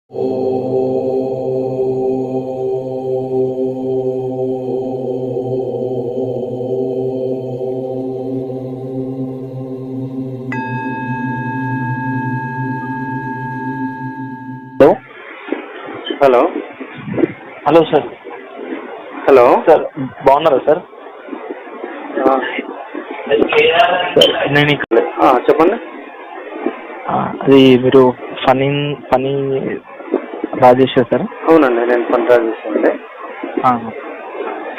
Hello hello sir. Hello sir బాగున్నారా sir? నేను చెప్పండి. అది మీరు ఫనీ రాజేష్ సార్? అవునండి, నేను పని రాజేస్తానండి.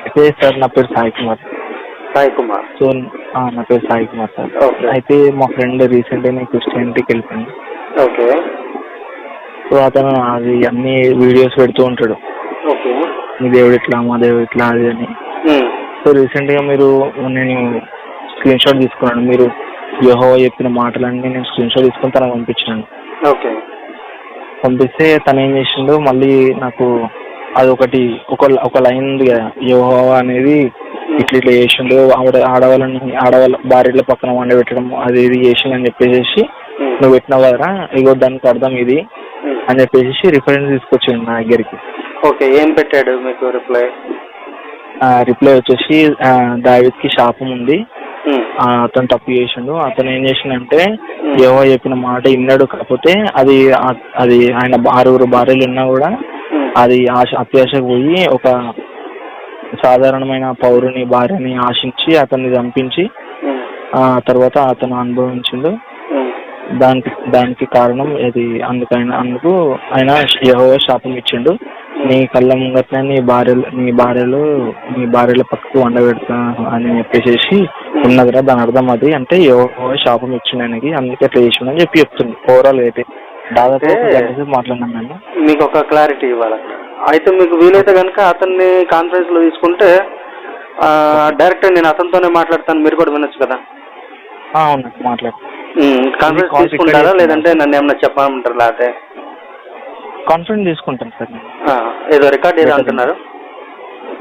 అయితే సార్ నా పేరు సాయి కుమార్. సాయి కుమార్. సో నా పేరు సాయి కుమార్ సార్. అయితే మా ఫ్రెండ్ రీసెంట్గా క్రిస్టియానిటీకి వెళ్ళిపోయింది. ఓకే. సో అతను అది అన్ని వీడియోస్ పెడుతూ ఉంటాడు. ఓకే. మీ దేవుడు ఇట్లా, మా దేవుడు ఇట్లా, అది అని. సో రీసెంట్గా నేను స్క్రీన్ షాట్ తీసుకున్నాను. మీరు యెహోవా చెప్పిన మాటలన్నీ నేను స్క్రీన్ షాట్ తీసుకొని తనకు పంపించాను. ఓకే. పంపిస్తే తను ఏం చేసిండు, మళ్ళీ నాకు అదొకటి ఒక లైన్ ఉంది కదా, యెహోవా అనేది ఇట్లా చేసిండు, ఆడవాళ్ళ భార్యల పక్కన వండబెట్టడం అది ఇది చేసిండు అని చెప్పేసి నువ్వు పెట్టినావు కదరా, ఇగో దానికి అర్థం ఇది అని చెప్పేసి రిఫరెన్స్ తీసుకొచ్చిండు నా దగ్గరికి. ఓకే. ఏం పెట్టాడు మీకు రిప్లై? రిప్లై వచ్చేసి దావీదుకి శాపం ఉంది, అతను తప్పు చేసిండు. అతను ఏం చేసిండంటే యెహోవా చెప్పిన మాట విన్నాడు, కాకపోతే అది ఆయన 6 భార్యలు ఉన్నా కూడా అది అత్యాశకు పోయి ఒక సాధారణమైన పౌరుని భార్యని ఆశించి అతన్ని చంపించి తర్వాత అతను అనుభవించిండు. దానికి కారణం ఇది. అందుకు ఆయన యెహోవా శాపం ఇచ్చిండు, నీ కళ్ళ ముంగట్నే నీ భార్యల పక్కకు వండబెడతా అని చెప్పేసి ఉన్నదిరా. దాని అర్థం అది అంటే యెహోవా శాపం ఇచ్చిండు ఆయనకి, అందుకే అట్లా చేసిండు అని చెప్తుంది. ఓవరాల్ అయితే దాదాపు మాట్లాడినాను నేను. మీకు ఒక క్లారిటీ ఇవ్వాలి. అయితే మీకు వీలైతే కనుక అతన్ని కాన్ఫరెన్స్ లో తీసుకుంటే డైరెక్ట్ నేను అతనితోనే మాట్లాడతాను, మీరు కూడా వినొచ్చు కదా. అవును, మాట్లాడు. కాన్ఫరెన్స్ తీసుకుంటారా లేదంటే నన్ను ఏమన్నా చెప్పమంటారు? లేకపోతే కాన్ఫరెన్స్ తీసుకుంటాను సార్. ఏదో రికార్డ్ ఏదో అంటున్నారు,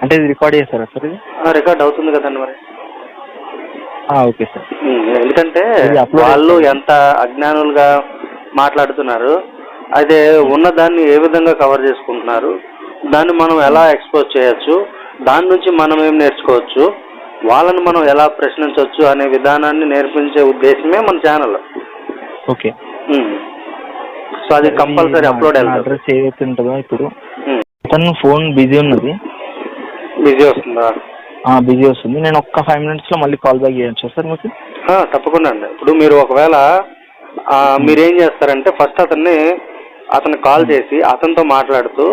అంటే ఇది రికార్డ్ చేస్తారా సార్? ఇది రికార్డ్ అవుతుంది కదండి మరి. Okay sir. ఎందుకంటే వాళ్ళు ఎంత అజ్ఞానులుగా మాట్లాడుతున్నారు, అయితే ఉన్నదాన్ని ఏ విధంగా కవర్ చేసుకుంటున్నారు, దాన్ని మనం ఎలా ఎక్స్పోజ్ చేయొచ్చు, దాని నుంచి మనం ఏం నేర్చుకోవచ్చు, వాళ్ళని మనం ఎలా ప్రశ్నించవచ్చు అనే విధానాన్ని నేర్పించే ఉద్దేశమే మన ఛానల్. ఓకే. సో అది కంపల్సరీ అప్లోడ్ అడ్రస్ ఏదైతే ఉంటుందో ఇప్పుడు తను ఫోన్ బిజీ ఉన్నది. బిజీ వస్తుందా? బిజీ వస్తుంది. నేను ఒక్క 5 minutes లో మళ్ళీ కాల్ బ్యాక్ చేయొచ్చా సార్ మీకు? తప్పకుండా అండి. ఇప్పుడు మీరు ఒకవేళ మీరేం చేస్తారంటే ఫస్ట్ అతన్ని కాల్ చేసి అతనితో మాట్లాడుతూ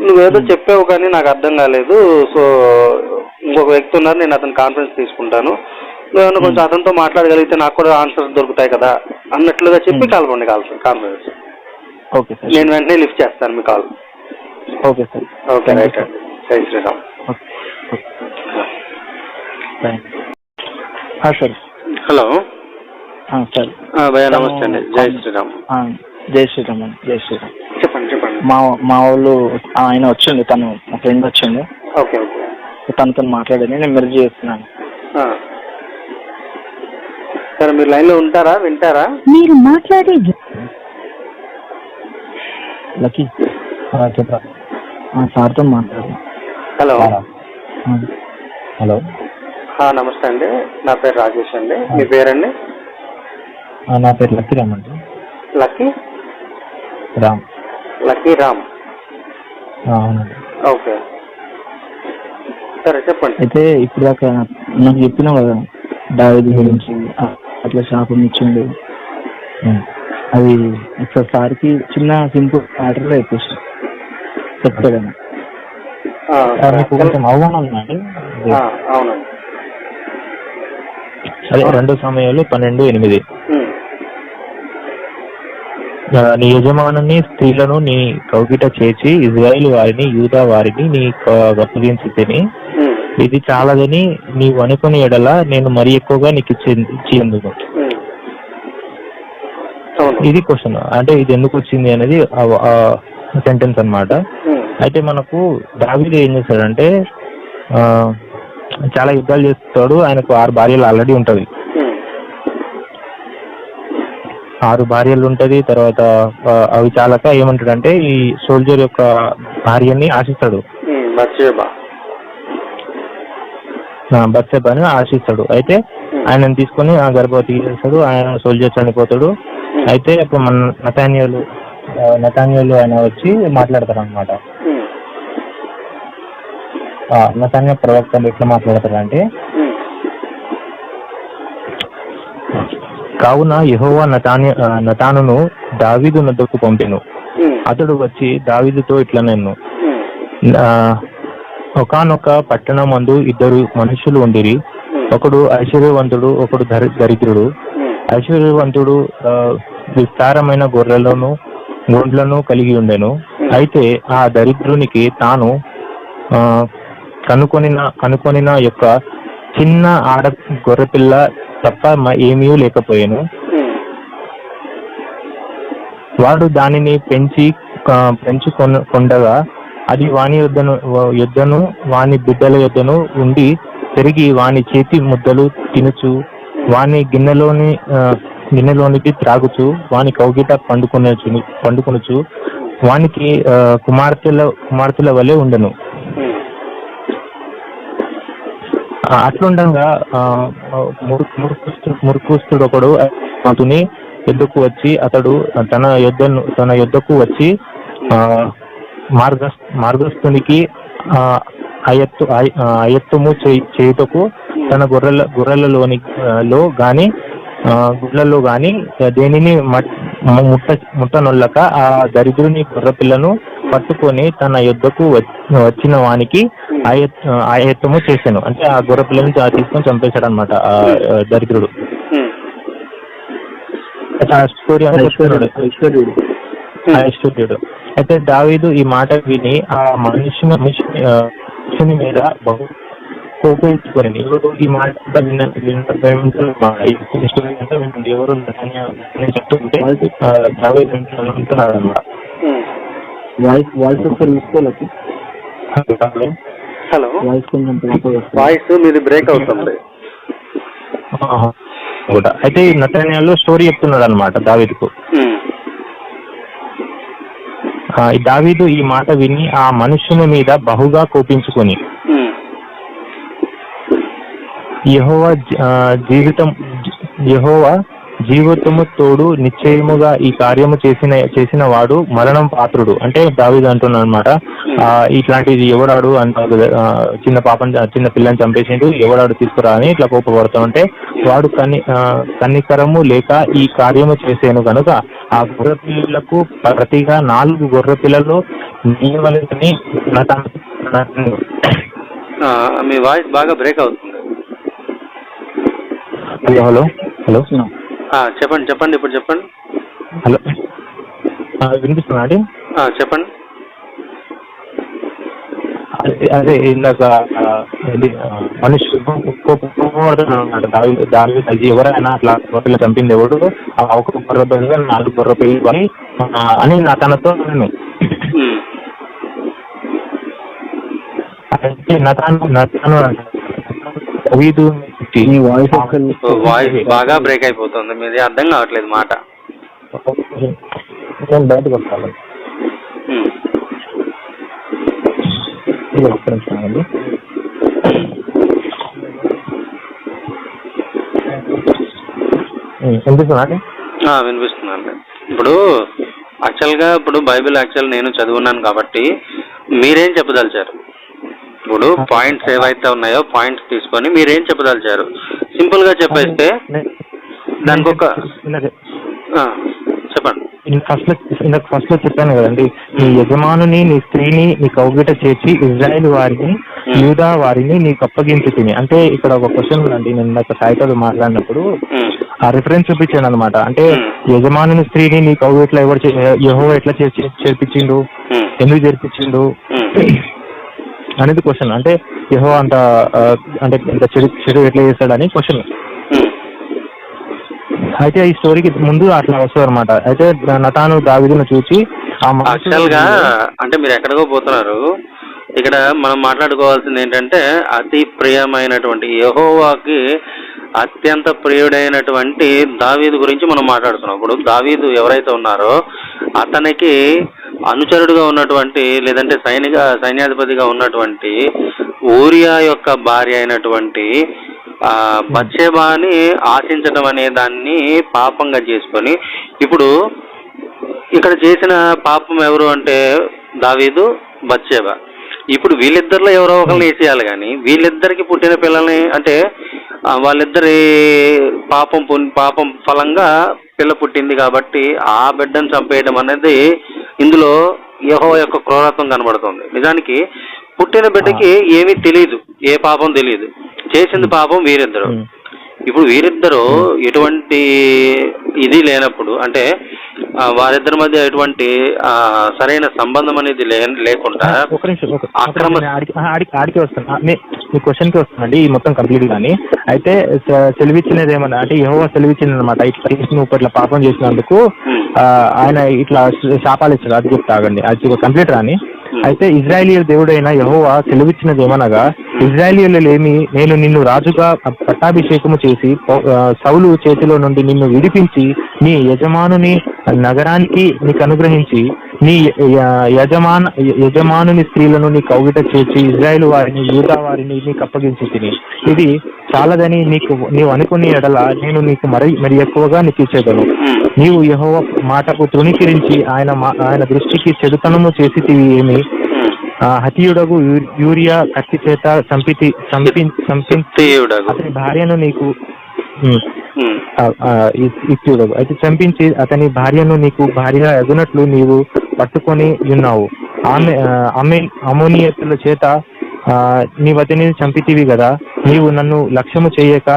నువ్వేదో చెప్పావు కానీ నాకు అర్థం కాలేదు, సో ఇంకొక వ్యక్తి ఉన్నారు, నేను అతని కాన్ఫరెన్స్ తీసుకుంటాను, నువ్వేమన్నా కొంచెం అతనితో మాట్లాడగలిగితే నాకు కూడా ఆన్సర్స్ దొరుకుతాయి కదా అన్నట్లుగా చెప్పి కలపండి కాన్ఫరెన్స్. Okay sir. నేను వెంటనే లిఫ్ట్ చేస్తాను మీ call. Okay sir. Okay, right అండి. జై శ్రీరామ్. సార్. Hello sir. భయ్యా నమస్తే అండి. జై శ్రీరామ్. జై శ్రీరామ్ అండి. జై శ్రీరామ్. చెప్పండి. మా వాళ్ళు ఆయన వచ్చిండు, తను మా ఫ్రెండ్ వచ్చిండు. ఓకే. ఓకే. తనతో మాట్లాడాను, నేను మెర్జ్ చేస్తున్నాను. సరే, మీరు లైన్ లో ఉంటారా? వింటారా? మీరు మాట్లాడేది లక్కీ చెప్పరా సార్తో మాట్లాడు. హలో. హలో. నమస్తే అండి, నా పేరు రాజేష్ అండి. మీ పేరండి? నా పేరు లక్కీ రామ్ అండి. లక్కీ రామ్. లక్కీ రామ్. అవునండి. ఓకే, సరే చెప్పండి. అయితే ఇప్పుడు దాకా నాకు చెప్పినావు కదా దావీదు గురించి, అట్లా శాపం ఇచ్చిండు, అది ఒకసారికి చిన్న సింపుల్ మ్యాటర్లో చెప్తాను. మీకు కొంచెం అవగాహన ఉందండి? అవునండి. అదే 2 సమయాలు 12:8. నీ యజమానుని స్త్రీలను నీ కౌగిట చేర్చి ఇజ్రాయేలు వారిని యూదా వారిని నీ అప్పగించి తిని ఇది చాలదని నీవు అనుకుని ఎడల నేను మరి ఎక్కువగా నీకు ఇచ్చేందుకు. ఇది క్వశ్చన్, అంటే ఇది ఎందుకు వచ్చింది అనేది సెంటెన్స్ అన్నమాట. అయితే మనకు దావీదు ఏం చేశాడంటే చాలా యుద్ధాలు చేస్తాడు, ఆయనకు 6 భార్యలు ఆల్రెడీ ఉంటుంది. 6 భార్యలు ఉంటుంది. తర్వాత అవి చాలక ఏమంటాడంటే ఈ సోల్జర్ యొక్క భార్యని ఆశిస్తాడు, బత్సెబాని ఆశిస్తాడు. అయితే ఆయనను తీసుకొని ఆ గర్భవతి చేస్తాడు, ఆయన సోల్జర్ చనిపోతాడు. అయితే ఇప్పుడు మన నతాన్యాలు ఆయన వచ్చి మాట్లాడతారు అనమాట. నతాన్య ప్రవక్తలు ఎట్లా మాట్లాడతారు అంటే, కావున యెహోవా నతానును దావీదు నద్దకు పంపెను. అతడు వచ్చి దావీదుతో ఇట్లా నేను ఒకానొక పట్టణమందు 2 మనుషులు ఉండిరి. ఒకడు ఐశ్వర్యవంతుడు, ఒకడు దరిద్రుడు. ఐశ్వర్యవంతుడు విస్తారమైన గొర్రెలను కలిగి ఉండెను. అయితే ఆ దరిద్రునికి తాను కనుకొనిన యొక్క చిన్న ఆడ గొర్రెపిల్ల తప్ప ఏమీ లేకపోయాను. వాడు దానిని పెంచుకొండగా అది వాని యొద్దను వాని బిడ్డల యొద్దను ఉండి పెరిగి వాని చేతి ముద్దలు తినుచు వాని గిన్నెలోనికి త్రాగుచు వాని కౌగిట పండుకొనుచు వానికి కుమార్తెల వలె ఉండను. అట్లుండగా మురుకుస్తుడు ఒకడు అతని యొద్దకు వచ్చి తన యొద్దకు వచ్చి మార్గస్థునికి అయత్తము చేయుటకు తన గొర్రెలలో గాని గుడ్లలో గాని దేనిని ముట్టనొల్లక ఆ దరిద్రుని గొర్రెపిల్లను పట్టుకొని తన యొద్దకు వచ్చిన వానికి ఆయత్తము చేశాను. అంటే ఆ గొర్రెపిల్లని తీసుకొని చంపేశాడు అనమాట ఆ దరిద్రుడు. ఐశ్వర్యుడు. అయితే దావీదు ఈ మాట విని ఆ మనుషుని మీద బహు కోపించుకొని ఎవరు ఈ మాట ఎవరు చెప్తుంటే దావీదు వింటున్నాడు అన్నమాట. వాయిస్ ఒకసారి తీసుకోవాలి. హలో, వాయిస్ కొంచెం వాయిస్ మీది బ్రేక్ అవుతుంది. అయితే ఈ నతన్యాలు స్టోరీ చెప్తున్నాడు అనమాట దావీదుకు. దావీదు ఈ మాట విని ఆ మనుషుని మీద బహుగా కోపించుకొని యెహోవా జీవితము తోడు నిశ్చయముగా ఈ కార్యము చేసిన వాడు మరణం పాత్రుడు. అంటే దావీదు అంటున్నాడు అనమాట, ఇట్లాంటిది ఎవడాడు అంత చిన్న పిల్లని చంపేసిండు, ఎవడాడు తీసుకురా అని ఇట్లా కోపపడుతూ ఉంటే వాడు కన్నికరము లేక ఈ కార్యము చేసేను కనుక ఆ గొర్రె పిల్లలకు ప్రతిగా 4 గొర్రె పిల్లలు నీవలని. మీ వాయిస్ బాగా బ్రేక్ అవుతుంది. హలో హలో చెప్పండి ఇప్పుడు చెప్పండి. హలో, వినిపిస్తుందా అండి? చెప్పండి. అదే ఇందాక దావీదు ఎవరైనా అట్లా గొర్రెలు చంపింది ఎవడు, ఒక గొర్రె పిల్లగా 4 గొర్రె పిల్లలు అని నా తనతో నేను వాయిస్ బాగా బ్రేక్ అయిపోతుంది, మీది అర్థం కావట్లేదు మాట. బయటకు వస్తాను. వినిపిస్తున్నాను. ఇప్పుడు బైబిల్ నేను చదువున్నాను కాబట్టి మీరేం చెప్పదలిచారు? ఇప్పుడు పాయింట్స్ ఏవైతే ఉన్నాయో పాయింట్స్ తీసుకొని మీరేం చెప్పదలిచారు? సింపుల్ గా చెప్పేస్తే దానికి ఒక చెప్పండి. ఫస్ట్ లో చెప్పాను కదండి, నీ యజమానుని నీ స్త్రీని నీ కౌగిట చేర్చి ఇజ్రాయేల్ వారిని యూదా వారిని నీకు అప్పగించుతుంది. అంటే ఇక్కడ ఒక క్వశ్చన్ అండి, నేను ఒక సాయితో మాట్లాడినప్పుడు ఆ రిఫరెన్స్ చూపించాను అనమాట. అంటే యజమానుని స్త్రీని నీ కౌగిట్లో యెహోవా ఎట్లా చేర్పించిండు, ఎందుకు చేర్పించిండు అనేది క్వశ్చన్. అంటే యెహోవా అంటే ఇంత చెడు ఎట్లా చేస్తాడని క్వశ్చన్. అయితే ఈ స్టోరీకి ముందు అట్లా వస్తుంది అనమాట. అయితే నతాను దావీదును చూసి యాక్చువల్ గా అంటే మీరు ఎక్కడికో పోతున్నారు, ఇక్కడ మనం మాట్లాడుకోవాల్సింది ఏంటంటే అతి ప్రియమైనటువంటి యెహోవాకి అత్యంత ప్రియుడైనటువంటి దావీదు గురించి మనం మాట్లాడుతున్నాం. ఇప్పుడు దావీదు ఎవరైతే ఉన్నారో అతనికి అనుచరుడుగా ఉన్నటువంటి లేదంటే సైన్యాధిపతిగా ఉన్నటువంటి ఊరియా యొక్క భార్య అయినటువంటి బత్షెబాని ఆశించడం అనే దాన్ని పాపంగా చేసుకొని ఇప్పుడు ఇక్కడ చేసిన పాపం ఎవరు అంటే దావీదు, బత్షెబా. ఇప్పుడు వీళ్ళిద్దరిలో ఎవరో ఒకరిని వేసేయాలి, కానీ వీళ్ళిద్దరికి పుట్టిన పిల్లల్ని అంటే వాళ్ళిద్దరి పాపం ఫలంగా పిల్ల పుట్టింది కాబట్టి ఆ బిడ్డను చంపేయడం అనేది ఇందులో యెహోవా యొక్క క్రూరత్వం కనబడుతుంది. నిజానికి పుట్టిన బిడ్డకి ఏమీ తెలియదు, ఏ పాపం తెలియదు, చేసింది పాపం వీరిద్దరు. ఇప్పుడు వీరిద్దరూ ఎటువంటి ఇది లేనప్పుడు అంటే వారిద్దరి మధ్య ఎటువంటి సరైన సంబంధం అనేది లేకుండా ఆడికి వస్తాను, మీ క్వశ్చన్కి వస్తుందండి ఈ మొత్తం కంప్లీట్ గానీ. అయితే సెలవిచ్చినది ఏమన్నా అంటే యెహోవా సెలవిచ్చింది అనమాట, నువ్వు ఇట్లా పాపం చేసినందుకు ఆయన ఇట్లా శాపాలు ఇచ్చాడు. అది చెప్తాగండి, అది కంప్లీట్ రాని. అయితే ఇజ్రాయేలీయుల దేవుడైన యెహోవా సెలవిచ్చినది ఏమనగా, ఇజ్రాయేలీయులేమి నేను నిన్ను రాజుగా పట్టాభిషేకము చేసి సౌలు చేతిలో నుండి నిన్ను విడిపించి నీ యజమానుని నగరానికి నీకు అనుగ్రహించి నీ యజమానుని స్త్రీలను నీ కౌగిట చేర్చి ఇజ్రాయేలు వారిని యూదా వారిని నీకు అప్పగించి తిని ఇది చాలదని నీవు అనుకునే ఎడల నేను నీకు మరి ఎక్కువగా నీకు ఇచ్చేదను. నీవు యెహోవా మాటకు తృణీకరించి ఆయన దృష్టికి చెడుతనము చేసి ఏమి హతీయుడగు యూరియా కత్తి చేత అతని భార్యను నీకు అయితే చంపించి అతని భార్యను నీకు భార్య ఎగునట్లు నీవు పట్టుకొని ఉన్నావు. అమోనియతుల చేత నీ వదిని చంపితివి కదా. నీవు నన్ను లక్ష్యము చేయక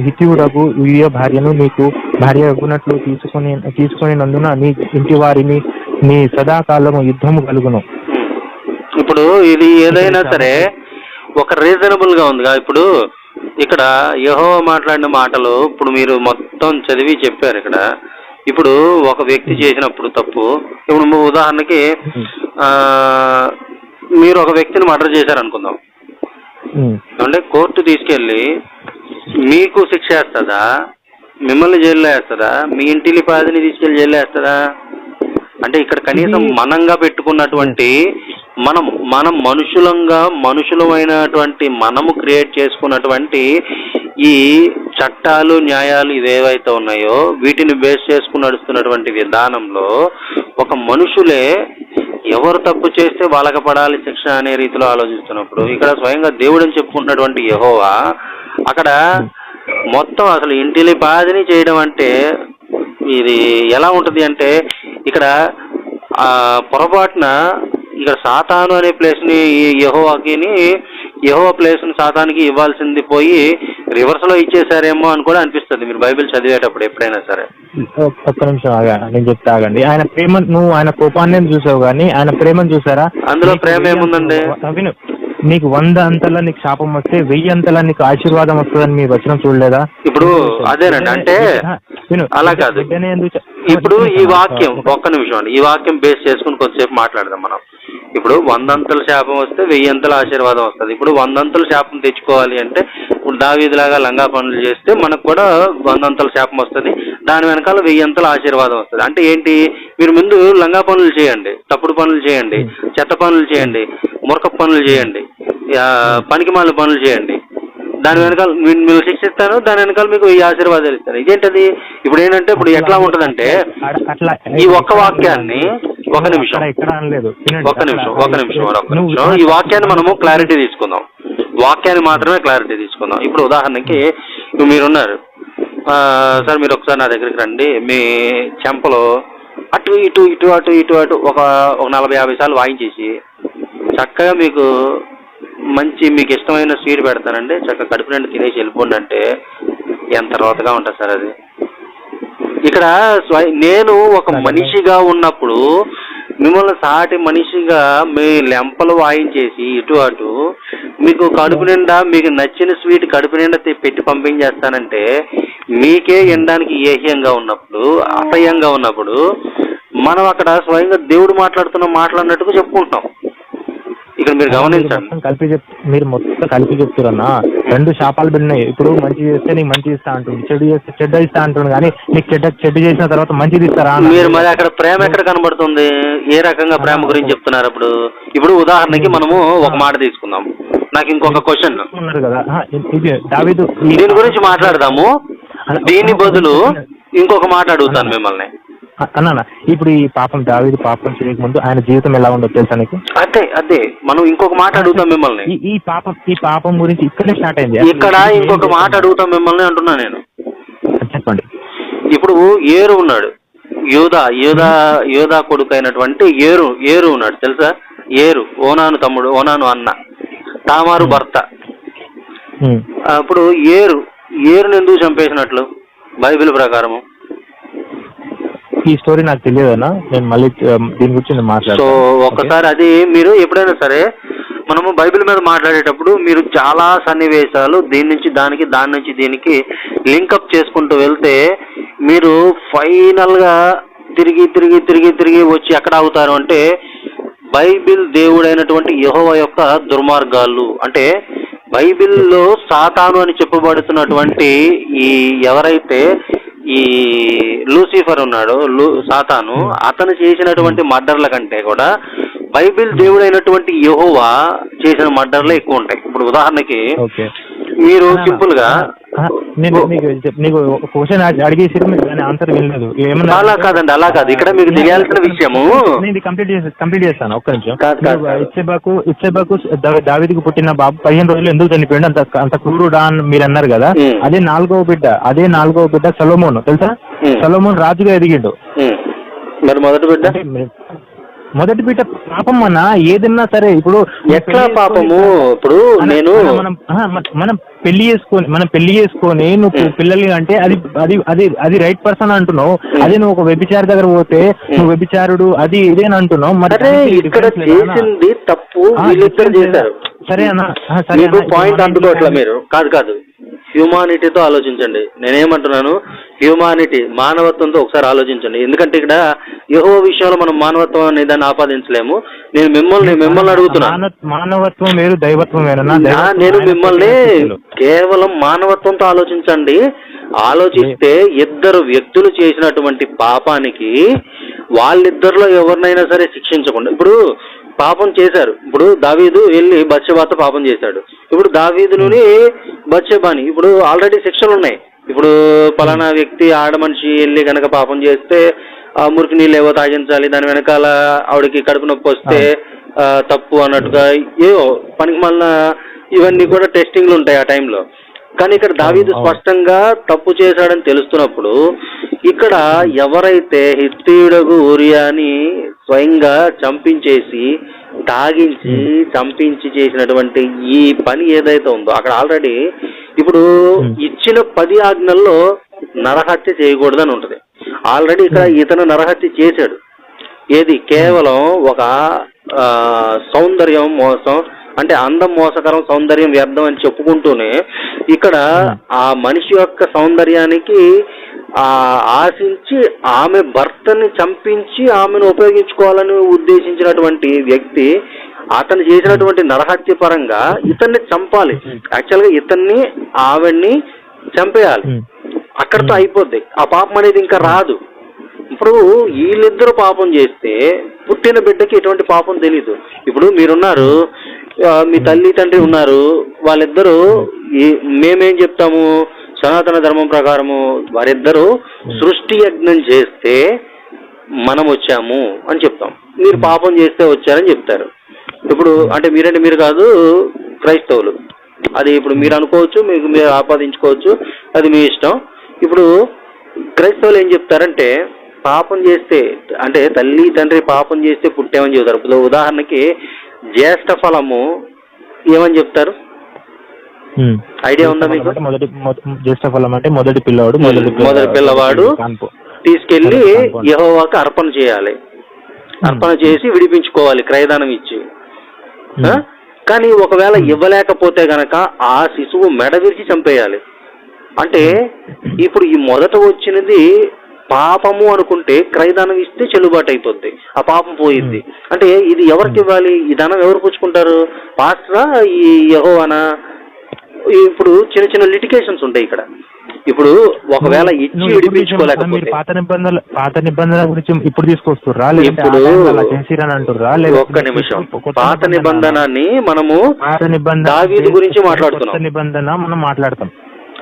హితీయుడగు యూరియా భార్యను నీకు భార్య ఎగునట్లు తీసుకొని నందున నీ ఇంటి వారిని నీ సదాకాలము యుద్ధము కలుగును. ఇప్పుడు ఇది ఏదైనా సరే ఒక రీజనబుల్ గా ఉందిగా. ఇప్పుడు ఇక్కడ యెహోవా మాట్లాడిన మాటలు ఇప్పుడు మీరు మొత్తం చదివి చెప్పారు. ఇక్కడ ఇప్పుడు ఒక వ్యక్తి చేసినప్పుడు తప్పు, ఇప్పుడు ఉదాహరణకి మీరు ఒక వ్యక్తిని మర్డర్ చేశారు అనుకుందాం, అంటే కోర్టు తీసుకెళ్ళి మీకు శిక్ష వేస్తుందా, మిమ్మల్ని జైల్లో వేస్తుందా, మీ ఇంటిలి పాదిని తీసుకెళ్లి జైల్లో వేస్తుందా? అంటే ఇక్కడ కనీసం మనంగా పెట్టుకున్నటువంటి మనం మనుషులమైనటువంటి మనము క్రియేట్ చేసుకున్నటువంటి ఈ చట్టాలు న్యాయాలు ఇవేవైతే ఉన్నాయో వీటిని బేస్ చేసుకుని నడుస్తున్నటువంటి విధానంలో ఒక మనుషులే ఎవరు తప్పు చేస్తే వాళ్ళకి పడాలి శిక్ష అనే రీతిలో ఆలోచిస్తున్నప్పుడు ఇక్కడ స్వయంగా దేవుడని చెప్పుకుంటున్నటువంటి యెహోవా అక్కడ మొత్తం అసలు ఇంటిలి బాధిని చేయడం అంటే ఇది ఎలా ఉంటుంది అంటే ఇక్కడ పొరపాటున ఇక్కడ సాతాను అనే ప్లేస్ని యెహోవా ప్లేస్ని సాతానికి ఇవ్వాల్సింది పోయి రివర్స్ లో ఇచ్చేసారేమో అని కూడా అనిపిస్తుంది మీరు బైబిల్ చదివేటప్పుడు ఎప్పుడైనా సరే. ఒక్క నిమిషం నేను చెప్తా ఆగండి. ఆయన ప్రేమ నువ్వు ఆయన కోపాన్ని చూసావు కానీ ఆయన ప్రేమను చూసారా? అందులో ప్రేమ ఏముందండి? నీకు 100 అంతలా నీకు శాపం వస్తే 1000 అంతలా నీకు ఆశీర్వాదం వస్తుందని మీ వచనం చూడలేదా? ఇప్పుడు అదేనండి, అంటే అలా కాదు. ఇప్పుడు ఈ వాక్యం ఒక్క నిమిషం అండి, ఈ వాక్యం బేస్ చేసుకుని కొద్దిసేపు మాట్లాడదాం మనం. ఇప్పుడు 100 అంతల శాపం వస్తే 1000 అంతల ఆశీర్వాదం వస్తుంది. ఇప్పుడు 100 అంతల శాపం తెచ్చుకోవాలి అంటే ఇప్పుడు దావీదులాగా లంగా పనులు చేస్తే మనకు కూడా 100 అంతల శాపం వస్తుంది, దాని వెనకాల 1000 అంతల ఆశీర్వాదం వస్తుంది. అంటే ఏంటి? మీరు ముందు లంగా పనులు చేయండి, తప్పుడు పనులు చేయండి, చెత్త పనులు చేయండి, మురక పనులు చేయండి, పనికిమాలిన పనులు చేయండి, దాని వెనకాల మీరు శిక్షిస్తాను, దాని వెనకాల మీకు ఈ ఆశీర్వాదాలు ఇస్తాను. ఇదేంటది? ఇప్పుడు ఏంటంటే ఇప్పుడు ఎట్లా ఉంటుందంటే ఈ ఒక్క వాక్యాన్ని ఒక నిమిషం ఈ వాక్యాన్ని మనము క్లారిటీ తీసుకుందాం, వాక్యాన్ని మాత్రమే క్లారిటీ తీసుకుందాం. ఇప్పుడు ఉదాహరణకి మీరున్నారు సార్, మీరు ఒకసారి నా దగ్గరికి రండి, మీ చెంపలో అటు ఇటు ఇటు అటు ఇటు అటు ఒక 40-50 సార్లు వాయించేసి చక్కగా మీకు మీకు ఇష్టమైన స్వీట్ పెడతానండి, చక్కగా కడుపు నిండా తినేసి వెళ్ళిపోండి అంటే ఎంత రోతగా ఉంటుంది సార్ అది. ఇక్కడ నేను ఒక మనిషిగా ఉన్నప్పుడు మిమ్మల్ని సాటి మనిషిగా మీ లెంపలు వాయించేసి ఇటు అటు మీకు కడుపు నిండా మీకు నచ్చిన స్వీట్ కడుపు నిండా పెట్టి పంపించేస్తానంటే మీకే ఎండడానికి ఏహ్యంగా ఉన్నప్పుడు, అసహ్యంగా ఉన్నప్పుడు మనం అక్కడ స్వయంగా దేవుడు మాట్లాడుతున్నట్టుగా చెప్పుకుంటాం. ఇక్కడ మీరు గమనించండి. మీరు మొత్తం కలిపి చెప్తారన్నా. 2 శాపాలు పెట్టినాయి. ఇప్పుడు మంచి చేస్తే నీకు మంచి ఇస్తా అంటుంది, చెడు చేస్తే చెడ్డ ఇస్తా అంటుంది. కానీ నీకు చెడ్డ చేసిన తర్వాత మంచిది ఇస్తారా? మీరు మరి అక్కడ ప్రేమ ఎక్కడ కనబడుతుంది? ఏ రకంగా ప్రేమ గురించి చెప్తున్నారు? ఇప్పుడు ఉదాహరణకి మనము ఒక మాట తీసుకుందాం. నాకు ఇంకొక క్వశ్చన్ ఉన్నారు కదా, ఇది దావీదు దీని గురించి మాట్లాడదాము. దీని బదులు ఇంకొక మాట అడుగుతాను మిమ్మల్ని. అన్నా, ఇప్పుడు ఈ దావీదు పాపం చేయక ముందు ఆయన జీవితం ఎలా ఉండదు తెలుసా నీకు? అదే మనం ఇంకొక మాట అడుగుతాం మిమ్మల్ని. ఈ పాపం గురించి ఇక్కడే స్టార్ట్ అయింది. ఇక్కడ ఇంకొక మాట అడుగుతాం మిమ్మల్ని అంటున్నా నేను. చెప్పండి. ఇప్పుడు ఏరు ఉన్నాడు, యోధా కొడుకు అయినటువంటి ఏరు ఉన్నాడు తెలుసా? ఏరు ఓనాను తమ్ముడు, ఓనాను అన్న, తామారు భర్త. అప్పుడు ఏరుని ఎందుకు చంపేసినట్లు బైబిల్ ప్రకారము? ఈ స్టోరీ నాకు తెలియదన్నా, నేను మళ్ళీ దీని గురించి మాట్లాడతాను. సో ఒక్కసారి అది మీరు ఎప్పుడైనా సరే మనము బైబిల్ మీద మాట్లాడేటప్పుడు మీరు చాలా సన్నివేశాలు దీని నుంచి దానికి, దాని నుంచి దీనికి లింకప్ చేసుకుంటూ వెళ్తే మీరు ఫైనల్గా తిరిగి వచ్చి ఎక్కడ అవుతారు అంటే బైబిల్ దేవుడైనటువంటి యెహోవా యొక్క దుర్మార్గాలు. అంటే బైబిల్లో సాతాను అని చెప్పబడుతున్నటువంటి ఈ ఎవరైతే ఈ లూసిఫర్ ఉన్నాడు, సాతాను, అతను చేసినటువంటి మర్డర్ల కంటే కూడా బైబిల్ దేవుడైనటువంటి యెహోవా చేసిన మర్డర్లే ఎక్కువ ఉంటాయి. ఇప్పుడు ఉదాహరణకి మీరు సింపుల్ గా నీకు క్వశ్చన్ అడిగేసి ఆన్సర్ వినలేదు. అలా కాదు. ఇక్కడ మీకు తెలియాల్సిన విషయము కంప్లీట్ చేస్తాను. ఒక్క నిమిషం. ఇచ్చేబాకు దావీదుకు పుట్టిన బాబు 15 రోజులు ఎందుకు చనిపోయాడు? అంత క్రూరుడా అని మీరు అన్నారు కదా. అదే నాలుగవ బిడ్డ సొలొమోను తెలుసా? సొలొమోను రాజుగా ఎదిగిండు. మరి మొదటి బిడ్డ పాపం అన్న, ఏదన్నా సరే. ఇప్పుడు ఎట్లా పాపము? ఇప్పుడు నేను మనం పెళ్లి చేసుకొని నువ్వు పిల్లలు అంటే అది రైట్ పర్సన్ అంటున్నావు. అదే నువ్వు ఒక వ్యభిచారి దగ్గర పోతే నువ్వు వ్యభిచారుడు అది ఇదేని అంటున్నావు. మరి ఇక్కడ చేసింది తప్పు, వీళ్ళిద్దరు చేశారు. సరే అన్న, పాయింట్ అందుకోవట్లా మీరు. కాదు, హ్యూమానిటీతో ఆలోచించండి. నేనేమంటున్నాను, హ్యూమానిటీ, మానవత్వంతో ఒకసారి ఆలోచించండి. ఎందుకంటే ఇక్కడ యెహోవా విషయంలో మనం మానవత్వం అనే దాన్ని ఆపాదించలేము. నేను మిమ్మల్ని అడుగుతున్నాను. మానవత్వం వేరు, దైవత్వం వేరు. నేను మిమ్మల్ని కేవలం మానవత్వంతో ఆలోచించండి. ఆలోచిస్తే ఇద్దరు వ్యక్తులు చేసినటువంటి పాపానికి వాళ్ళిద్దరిలో ఎవరినైనా సరే శిక్షించకుండా, ఇప్పుడు పాపం చేశారు. ఇప్పుడు దావీదు వెళ్ళి బత్షెబాతో పాపం చేశాడు. ఇప్పుడు దావీదుని బత్షెబాని ఇప్పుడు ఆల్రెడీ శిక్షలు ఉన్నాయి. ఇప్పుడు పలానా వ్యక్తి ఆడ మనిషి వెళ్ళి కనుక పాపం చేస్తే మురికి నీళ్ళు ఏవో తాగించాలి, దాని వెనకాల ఆవిడకి కడుపు నొప్పి వస్తే తప్పు అన్నట్టుగా ఏవో పనికి మళ్ళా ఇవన్నీ కూడా టెస్టింగ్లు ఉంటాయి ఆ టైంలో. కానీ ఇక్కడ దావీదు స్పష్టంగా తప్పు చేశాడని తెలుస్తున్నప్పుడు ఇక్కడ ఎవరైతే హిత్తీయుడగు ఊరియాని స్వయంగా చంపించేసి తాగించి చంపించి చేసినటువంటి ఈ పని ఏదైతే ఉందో అక్కడ ఆల్రెడీ ఇప్పుడు ఇచ్చిన 10 ఆజ్ఞల్లో నరహత్య చేయకూడదని ఉంటుంది. ఆల్రెడీ ఇక్కడ ఇతను నరహత్య చేశాడు. ఏది కేవలం ఒక సౌందర్యం మోసం, అంటే అందం మోసకరం, సౌందర్యం వ్యర్థం అని చెప్పుకుంటూనే ఇక్కడ ఆ మనిషి యొక్క సౌందర్యానికి ఆశించి ఆమె భర్తని చంపించి ఆమెను ఉపయోగించుకోవాలని ఉద్దేశించినటువంటి వ్యక్తి అతను చేసినటువంటి నరహత్య పరంగా ఇతన్ని చంపాలి. యాక్చువల్గా ఇతన్ని ఆవిడ్ని చంపేయాలి. అక్కడితో అయిపోద్ది. ఆ పాపం అనేది ఇంకా రాదు. ఇప్పుడు వీళ్ళిద్దరు పాపం చేస్తే పుట్టిన బిడ్డకి ఎటువంటి పాపం తెలీదు. ఇప్పుడు మీరున్నారు, మీ తల్లి తండ్రి ఉన్నారు, వాళ్ళిద్దరూ మేమేం చెప్తాము, సనాతన ధర్మం ప్రకారము వారిద్దరూ సృష్టి యజ్ఞం చేస్తే మనం వచ్చాము అని చెప్తాం. మీరు పాపం చేస్తే వచ్చారని చెప్తారు. ఇప్పుడు అంటే మీరు కాదు, క్రైస్తవులు. అది ఇప్పుడు మీరు అనుకోవచ్చు, మీరు ఆపాదించుకోవచ్చు, అది మీ ఇష్టం. ఇప్పుడు క్రైస్తవులు ఏం చెప్తారంటే పాపం చేస్తే, అంటే తల్లి తండ్రి పాపం చేస్తే పుట్టామని చెబుతారు. ఇప్పుడు ఉదాహరణకి జ్యేష్ఠ ఫలము ఏమని చెప్తారు? ఐడియా ఉందా మీకు? జ్యేష్ఠ ఫలం అంటే మొదటి పిల్లవాడు తీసుకెళ్లి యెహోవాకు అర్పణ చేయాలి. అర్పణ చేసి విడిపించుకోవాలి క్రయదానం ఇచ్చి. కానీ ఒకవేళ ఇవ్వలేకపోతే గనక ఆ శిశువు మెడ విరిచి చంపేయాలి. అంటే ఇప్పుడు ఈ మొదట వచ్చినది పాపము అనుకుంటే క్రయదానం ఇస్తే చెల్లుబాటు అయిపోద్ది, ఆ పాపం పోయిద్ది. అంటే ఇది ఎవరికి ఇవ్వాలి? ఈ ధనం ఎవరు పుచ్చుకుంటారు? పాస్టరా, ఈ యెహోవానా? ఇప్పుడు చిన్న చిన్న లిటికేషన్స్ ఉంటాయి ఇక్కడ. ఇప్పుడు ఒకవేళ ఇచ్చి విడిపించుకోలేకపోతే పాత నిబంధనల గురించి ఇప్పుడు తీసుకొస్తుర్రా, ఇప్పుడు చేసిరని అంటుర్రా? ఒక్క నిమిషం, పాత నిబంధనని మనము దావీదు గురించి మాట్లాడుతున్నాం. నిబంధన మనం మాట్లాడతాం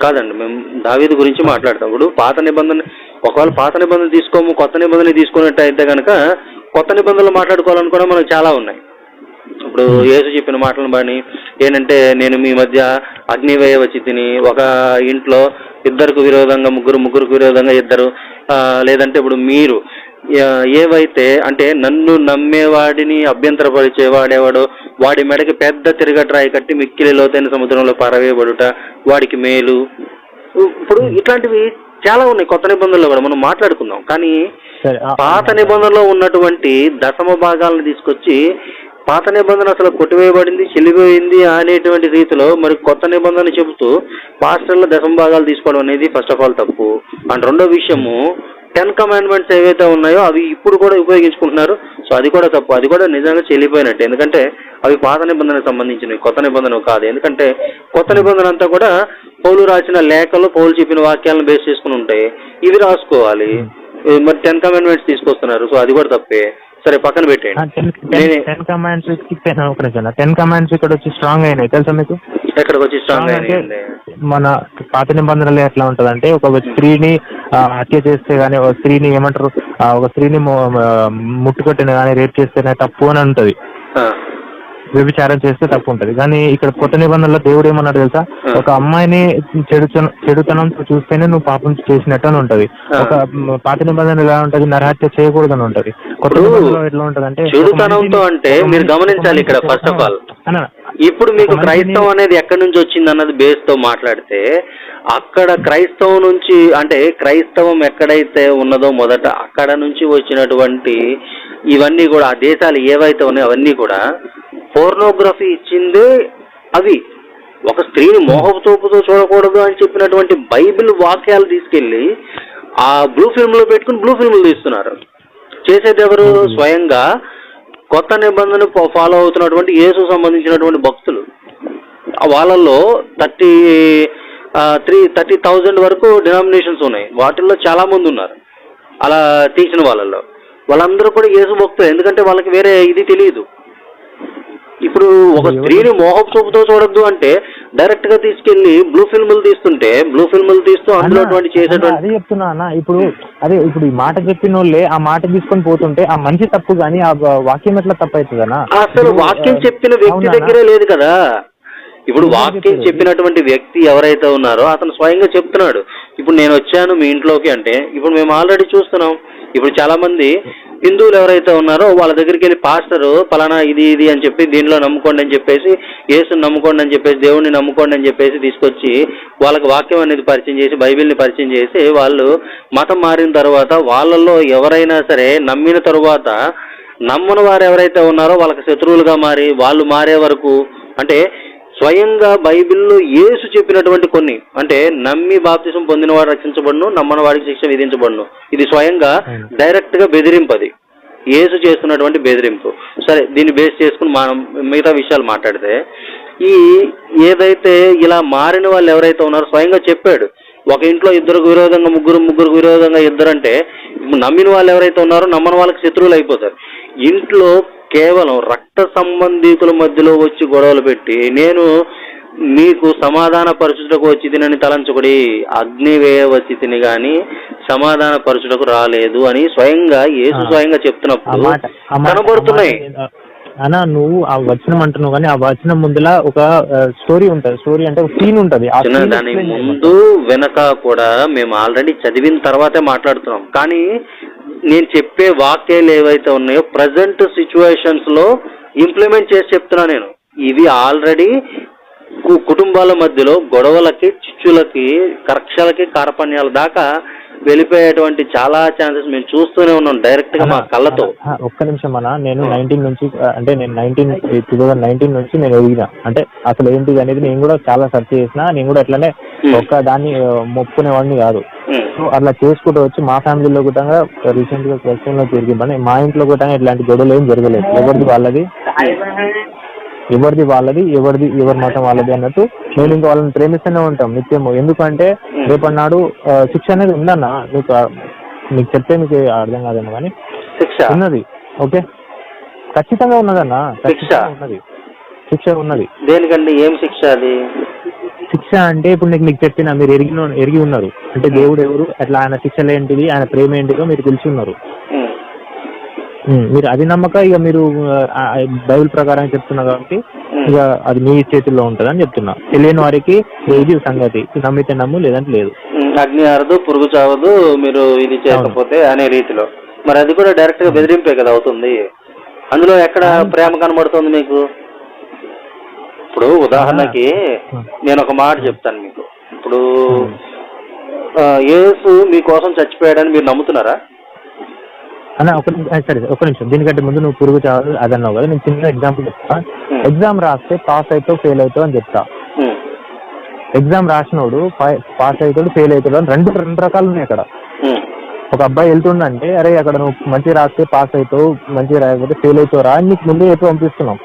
కాదండి, మేము దావీదు గురించి మాట్లాడతాం. ఇప్పుడు పాత నిబంధన, ఒకవేళ పాత నిబంధన తీసుకోము కొత్త నిబంధన తీసుకున్నట్టు అయితే కనుక కొత్త నిబంధనలు మాట్లాడుకోవాలనుకున్నా మనకు చాలా ఉన్నాయి. ఇప్పుడు యేసు చెప్పిన మాటలను బట్టి ఏంటంటే, నేను మీ మధ్య అగ్నివేయ వచ్చితిని, ఒక ఇంట్లో ఇద్దరికి విరోధంగా ముగ్గురికి విరోధంగా ఇద్దరు, లేదంటే ఇప్పుడు మీరు ఏవైతే అంటే నన్ను నమ్మేవాడిని అభ్యంతరపరిచేవాడేవాడో వాడి మెడకి పెద్ద తిరగట్రాయి కట్టి మిక్కిలి లోతైన సముద్రంలో పారవేయబడుట వాడికి మేలు. ఇప్పుడు ఇట్లాంటివి చాలా ఉన్నాయి కొత్త నిబంధనలు కూడా మనం మాట్లాడుకుందాం. కానీ పాత నిబంధనలో ఉన్నటువంటి దశమ భాగాలను తీసుకొచ్చి పాత నిబంధన అసలు కొట్టివేయబడింది, చెల్లిపోయింది అనేటువంటి రీతిలో మరి కొత్త నిబంధన చెబుతూ పాస్టర్ల దశమ భాగాలు తీసుకోవడం అనేది ఫస్ట్ ఆఫ్ ఆల్ తప్పు. అండ్ రెండో విషయము 10 కమాండ్మెంట్స్ ఏవైతే ఉన్నాయో అవి ఇప్పుడు కూడా ఉపయోగించుకుంటున్నారు. సో అది కూడా తప్పు, అది కూడా నిజంగా చెల్లిపోయినట్టు. ఎందుకంటే అవి పాత నిబంధనకు సంబంధించినవి, కొత్త నిబంధన కాదు. ఎందుకంటే కొత్త నిబంధన అంతా కూడా పౌలు రాసిన లేఖలు, పౌలు చెప్పిన వాక్యాలను బేస్ చేసుకుని ఉంటాయి. ఇవి రాసుకోవాలి. మరి 10 కమాండ్మెంట్స్ తీసుకొస్తున్నారు, సో అది కూడా తప్పే. సరే పక్కన పెట్టేయండి. 10 కమాండ్స్ ఇక్కడ వచ్చి స్ట్రాంగ్ అయినాయి తెలుసా మీకు? ఎక్కడికి వచ్చి స్ట్రాంగ్ అయినాయి? మన పాత నిబంధనలు ఎట్లా ఉంటది అంటే, ఒక స్త్రీని హత్య చేస్తే గానీ, ఒక స్త్రీని ఏమంటారు, ఒక స్త్రీని ముట్టుకొట్టిన గానీ రేప్ చేస్తేనే తప్పు అని ఉంటది, వ్యభిచారం చేస్తే తప్పు ఉంటది. కానీ ఇక్కడ కొత్త నిబంధనలో దేవుడు ఏమన్నాడు తెలుసా? ఒక అమ్మాయిని చెడుతనంతో చూస్తేనే నువ్వు పాపం చేసినట్టు అని ఉంటది. ఒక పాత నిబంధన ఎలా ఉంటది? నరహత్య చేయకూడదని ఉంటది. కొత్త నిబంధనలో ఎట్లా ఉంటది అంటే చెడుతనంతో అంటే మీరు గమనించాలి ఇక్కడ ఫస్ట్ ఆఫ్ ఆల్. ఇప్పుడు మీకు క్రైస్తవం అనేది ఎక్కడి నుంచి వచ్చింది అన్నది బేస్ తో మాట్లాడితే, అక్కడ క్రైస్తవం నుంచి అంటే క్రైస్తవం ఎక్కడైతే ఉన్నదో మొదట అక్కడ నుంచి వచ్చినటువంటి ఇవన్నీ కూడా ఆ దేశాలు ఏవైతే ఉన్నాయో అవన్నీ కూడా పోర్నోగ్రఫీ ఇచ్చిందే. అవి ఒక స్త్రీని మోహపు తోపుతో చూడకూడదు అని చెప్పినటువంటి బైబిల్ వాక్యాలు తీసుకెళ్లి ఆ బ్లూ ఫిల్మ్ లో పెట్టుకుని బ్లూ ఫిల్మ్లు తీస్తున్నారు. చేసేది ఎవరు? స్వయంగా కొత్త నిబంధన ఫాలో అవుతున్నటువంటి యేసు సంబంధించినటువంటి భక్తులు. వాళ్ళల్లో 30,000 వరకు డినామినేషన్స్ ఉన్నాయి. వాటిల్లో చాలా మంది ఉన్నారు అలా తీసిన వాళ్ళల్లో. వాళ్ళందరూ కూడా యేసు భక్తులు, ఎందుకంటే వాళ్ళకి వేరే ఇది తెలియదు. ఇప్పుడు ఒక స్త్రీని మోహపు చూపుతో చూడొద్దు అంటే డైరెక్ట్ గా తీసుకెళ్లి బ్లూ ఫిల్మ్లు తీస్తుంటే బ్లూ ఫిల్మ్లు తీస్తూ అందులో చేసేటువంటి అదే చెప్తున్నా అన్న. ఇప్పుడు ఈ మాట చెప్పిన వాళ్ళే ఆ మాట తీసుకొని పోతుంటే ఆ మంచి తప్పు కానీ ఆ వాక్యం ఎట్లా తప్పు అవుతుందన్నా? అసలు వాక్యం చెప్పిన వ్యక్తి దగ్గరే లేదు కదా. ఇప్పుడు వాక్యం చెప్పినటువంటి వ్యక్తి ఎవరైతే ఉన్నారో అతను స్వయంగా చెప్తున్నాడు. ఇప్పుడు నేను వచ్చాను మీ ఇంట్లోకి అంటే ఇప్పుడు మేము ఆల్రెడీ చూస్తున్నాం. ఇప్పుడు చాలా మంది హిందువులు ఎవరైతే ఉన్నారో వాళ్ళ దగ్గరికి వెళ్ళి పాస్టరు పలానా ఇది అని చెప్పి దీనిలో నమ్ముకోండి అని చెప్పేసి, యేసుని నమ్ముకోండి అని చెప్పేసి, దేవుడిని నమ్ముకోండి అని చెప్పేసి తీసుకొచ్చి వాళ్ళకి వాక్యం అనేది పరిచయం చేసి, బైబిల్ని పరిచయం చేసి, వాళ్ళు మతం మారిన తర్వాత వాళ్ళల్లో ఎవరైనా సరే నమ్మిన తరువాత నమ్మని వారు ఎవరైతే ఉన్నారో వాళ్ళకి శత్రువులుగా మారి వాళ్ళు మారే వరకు, అంటే స్వయంగా బైబిల్లో యేసు చెప్పినటువంటి కొన్ని, అంటే నమ్మి బాప్తిసం పొందిన వాడు రక్షించబడును, నమ్మని వాడికి శిక్ష విధించబడును. ఇది స్వయంగా డైరెక్ట్ గా బెదిరింపది, యేసు చేస్తున్నటువంటి బెదిరింపు. సరే, దీన్ని బేస్ చేసుకుని మనం మిగతా విషయాలు మాట్లాడితే, ఈ ఏదైతే ఇలా మారిన వాళ్ళు ఎవరైతే ఉన్నారో స్వయంగా చెప్పాడు. ఒక ఇంట్లో ఇద్దరికి విరోధంగా ముగ్గురికి విరోధంగా ఇద్దరంటే నమ్మిన వాళ్ళు ఎవరైతే ఉన్నారో నమ్మని వాళ్ళకి శత్రువులు అయిపోతారు. ఇంట్లో కేవలం రక్త సంబంధికుల మధ్యలో వచ్చి గొడవలు పెట్టి నేను మీకు సమాధాన పరచుటకు వచ్చి తినని తలంచుకుడి, అగ్నివేయ వచ్చి తిని గాని సమాధాన పరచుటకు రాలేదు అని స్వయంగా యేసు స్వయంగా చెప్తున్నప్పుడు కనబడుతున్నాయి. అన్నా నువ్వు ఆ వచనం అంటున్నావు కానీ ఆ వచనం ముందులా ఒక స్టోరీ ఉంటది. స్టోరీ అంటే ఒక సీన్ ఉంటది. దాని ముందు వెనక కూడా మేము ఆల్రెడీ చదివిన తర్వాతే మాట్లాడుతున్నాం. కానీ నేను చెప్పే వాక్యాలు ఏవైతే ఉన్నాయో ప్రజెంట్ సిచ్యువేషన్స్ లో ఇంప్లిమెంట్ చేసి చెప్తున్నా నేను. ఇవి ఆల్రెడీ కుటుంబాల మధ్యలో గొడవలకి, చిచ్చులకి, కక్షలకి, కార్పణ్యాల దాకా వెళ్ళిపోయేటువంటి చాలా ఛాన్సెస్ మేము చూస్తూనే ఉన్నాం డైరెక్ట్ గా మా కళ్ళతో. ఒక్క నిమిషం అన్న, నేను 2019 నుంచి నేను ఎదిగిన, అంటే అసలు ఏంటిది అనేది నేను కూడా చాలా సెర్చ్ చేసిన. నేను కూడా ఎట్లనే ఒక్క దాన్ని మొప్పుకునేవాడిని కాదు. సో అట్లా చేసుకుంటూ వచ్చి మా ఫ్యామిలీలో కూడా రీసెంట్ గా క్వశ్చన్లో జరిగిందని మా ఇంట్లో కూడా ఇట్లాంటి గొడవలు ఏం జరగలేదు. ఎవరిది ఎవరి మతం వాళ్ళది అన్నట్టు నేను ఇంకా వాళ్ళని ప్రేమిస్తూనే ఉంటాం నిత్యము. ఎందుకంటే రేపన్నాడు శిక్ష అనేది ఉందన్న, మీకు చెప్తే మీకు అర్థం కాదేమో కానీ శిక్ష ఉన్నది. ఓకే, ఖచ్చితంగా ఉన్నదన్న, శిక్ష ఉన్నది. దేనికండి? ఏం శిక్ష అది? శిక్ష అంటే ఇప్పుడు నీకు చెప్పిన మీరు ఎరిగి ఉన్నారు అంటే దేవుడు ఎవరు, అట్లా ఆయన శిక్షలు ఏంటిది, ఆయన ప్రేమ ఏంటిదో మీరు తెలిసి ఉన్నారు. మీరు అది నమ్మక ఇక మీరు బైబిల్ ప్రకారం చెప్తున్నారు కాబట్టి ఇక అది మీ చేతుల్లో ఉంటుంది అని చెప్తున్నా. తెలియని వారికి ఇది సంగతి, నమ్మితే నమ్ము లేదంటే లేదు. అగ్ని ఆరదు పురుగు చావదు మీరు ఇది చేయకపోతే అనే రీతిలో. మరి అది కూడా డైరెక్ట్ గా బెదిరింపే కదా అవుతుంది. అందులో ఎక్కడ ప్రేమ కనబడుతుంది మీకు? ఇప్పుడు ఉదాహరణకి నేను ఒక మాట చెప్తాను మీకు. ఇప్పుడు యేసు మీకోసం చచ్చిపోయాడని మీరు నమ్ముతున్నారా? అన్న సరే ఒక నిమిషం, దీనికంటే ముందు నువ్వు పురుగు చావదు అదన్నావు కదా, నేను చిన్న ఎగ్జాంపుల్ చెప్తా. ఎగ్జామ్ రాస్తే పాస్ అవుతావు ఫెయిల్ అవుతావు అని చెప్తా. ఎగ్జామ్ రాసినోడు పాస్ అవుతాడు ఫెయిల్ అవుతాడు అని రెండు రకాలు ఉన్నాయి అక్కడ. ఒక అబ్బాయి వెళ్తుండంటే అరే అక్కడ నువ్వు మంచిగా రాస్తే పాస్ అవుతావు, మంచిగా రాయకపోతే ఫెయిల్ అవుతావు రా అని నీకు ముందే చెప్పి పంపిస్తున్నాం.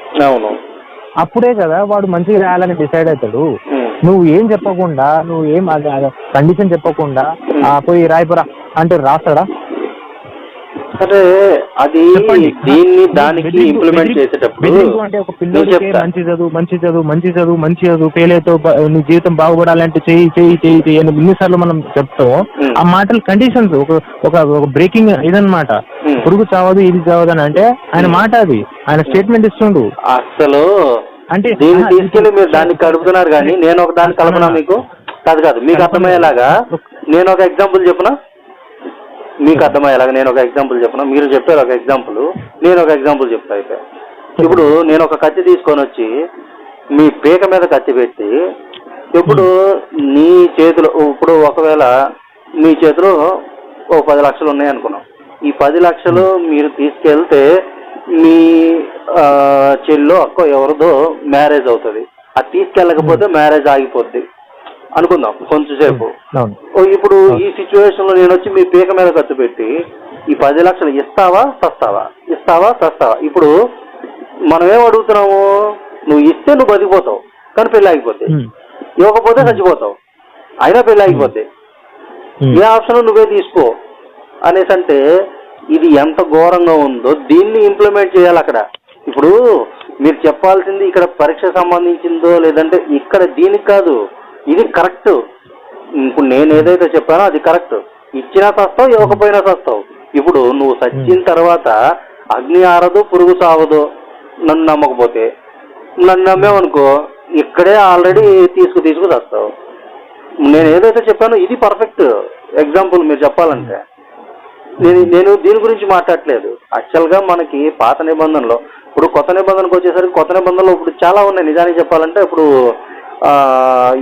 అప్పుడే కదా వాడు మంచిగా రాయాలని డిసైడ్ అవుతాడు. నువ్వు ఏం చెప్పకుండా, నువ్వు ఏం కండిషన్ చెప్పకుండా పోయి రాయిపోరా అంటే రాస్తాడా? సరే, అది దీన్ని దానికి ఇంప్లిమెంట్ చేసేటప్పుడు అంటే ఒక పిల్లలకి మంచి చదువు ఫెయిల్ అవుతావు, నీ జీవితం బాగుపడాలంటే చెయ్యి అని ఎన్నిసార్లు మనం చెప్తాం. ఆ మాటలు కండిషన్స్ ఒక బ్రేకింగ్ ఇదన్నమాట. పురుగు చావదు ఇది చావదు అని అంటే ఆయన మాట, అది ఆయన స్టేట్మెంట్ ఇస్తుండు. అసలు అంటే దీన్ని తీసుకెళ్ళి మీరు దాన్ని కలుపుతున్నారు కానీ నేను ఒక దాన్ని కలపనా మీకు? కాదు మీకు అర్థమయ్యేలాగా నేను ఒక ఎగ్జాంపుల్ చెప్పనా? మీకు అర్థమయ్యేలాగా నేను ఒక ఎగ్జాంపుల్ చెప్పను, మీరు చెప్పారు ఒక ఎగ్జాంపుల్, నేను ఒక ఎగ్జాంపుల్ చెప్తా. అయితే ఇప్పుడు నేను ఒక కత్తి తీసుకొని వచ్చి మీ పీక మీద కత్తి పెట్టి ఇప్పుడు నీ చేతిలో, ఇప్పుడు ఒకవేళ మీ చేతిలో ఓ 10 లక్షలు ఉన్నాయి అనుకున్నాం. ఈ 10 లక్షలు మీరు తీసుకెళ్తే మీ చెల్లో అక్క ఎవరిదో మ్యారేజ్ అవుతుంది. అది తీసుకెళ్ళకపోతే మ్యారేజ్ ఆగిపోద్ది అనుకుందాం కొంచెంసేపు. ఇప్పుడు ఈ సిచ్యువేషన్ లో నేను వచ్చి మీ పీక మీద ఖర్చు పెట్టి ఈ 10 లక్షలు ఇస్తావా సస్తావా? ఇప్పుడు మనం ఏం అడుగుతున్నాము? నువ్వు ఇస్తే నువ్వు బతికిపోతావు కానీ పెళ్లి ఆగిపోద్ది, ఇవ్వకపోతే చచ్చిపోతావు అయినా పెళ్లి ఆగిపోద్ది. ఏ ఆప్షన్ నువ్వే తీసుకో అనేసి అంటే ఇది ఎంత ఘోరంగా ఉందో దీన్ని ఇంప్లిమెంట్ చేయాలి అక్కడ. ఇప్పుడు మీరు చెప్పాల్సింది ఇక్కడ పరీక్ష సంబంధించిందో లేదంటే ఇక్కడ దీనికి కాదు, ఇది కరెక్ట్. ఇప్పుడు నేను ఏదైతే చెప్పానో అది కరెక్ట్. ఇచ్చినా చస్తావు, ఇవ్వకపోయినా చస్తావు. ఇప్పుడు నువ్వు చచ్చిన తర్వాత అగ్ని ఆరదు పురుగు చావదు నన్ను నమ్మకపోతే. నన్ను నమ్మేవనుకో ఇక్కడే ఆల్రెడీ తీసుకు చస్తావు. నేను ఏదైతే చెప్పానో ఇది పర్ఫెక్ట్ ఎగ్జాంపుల్ మీరు చెప్పాలంటే. నేను దీని గురించి మాట్లాడలేదు. యాక్చువల్గా మనకి పాత నిబంధనలో, ఇప్పుడు కొత్త నిబంధనకు వచ్చేసరికి కొత్త నిబంధనలో ఇప్పుడు చాలా ఉన్నాయి. నిజానికి చెప్పాలంటే ఇప్పుడు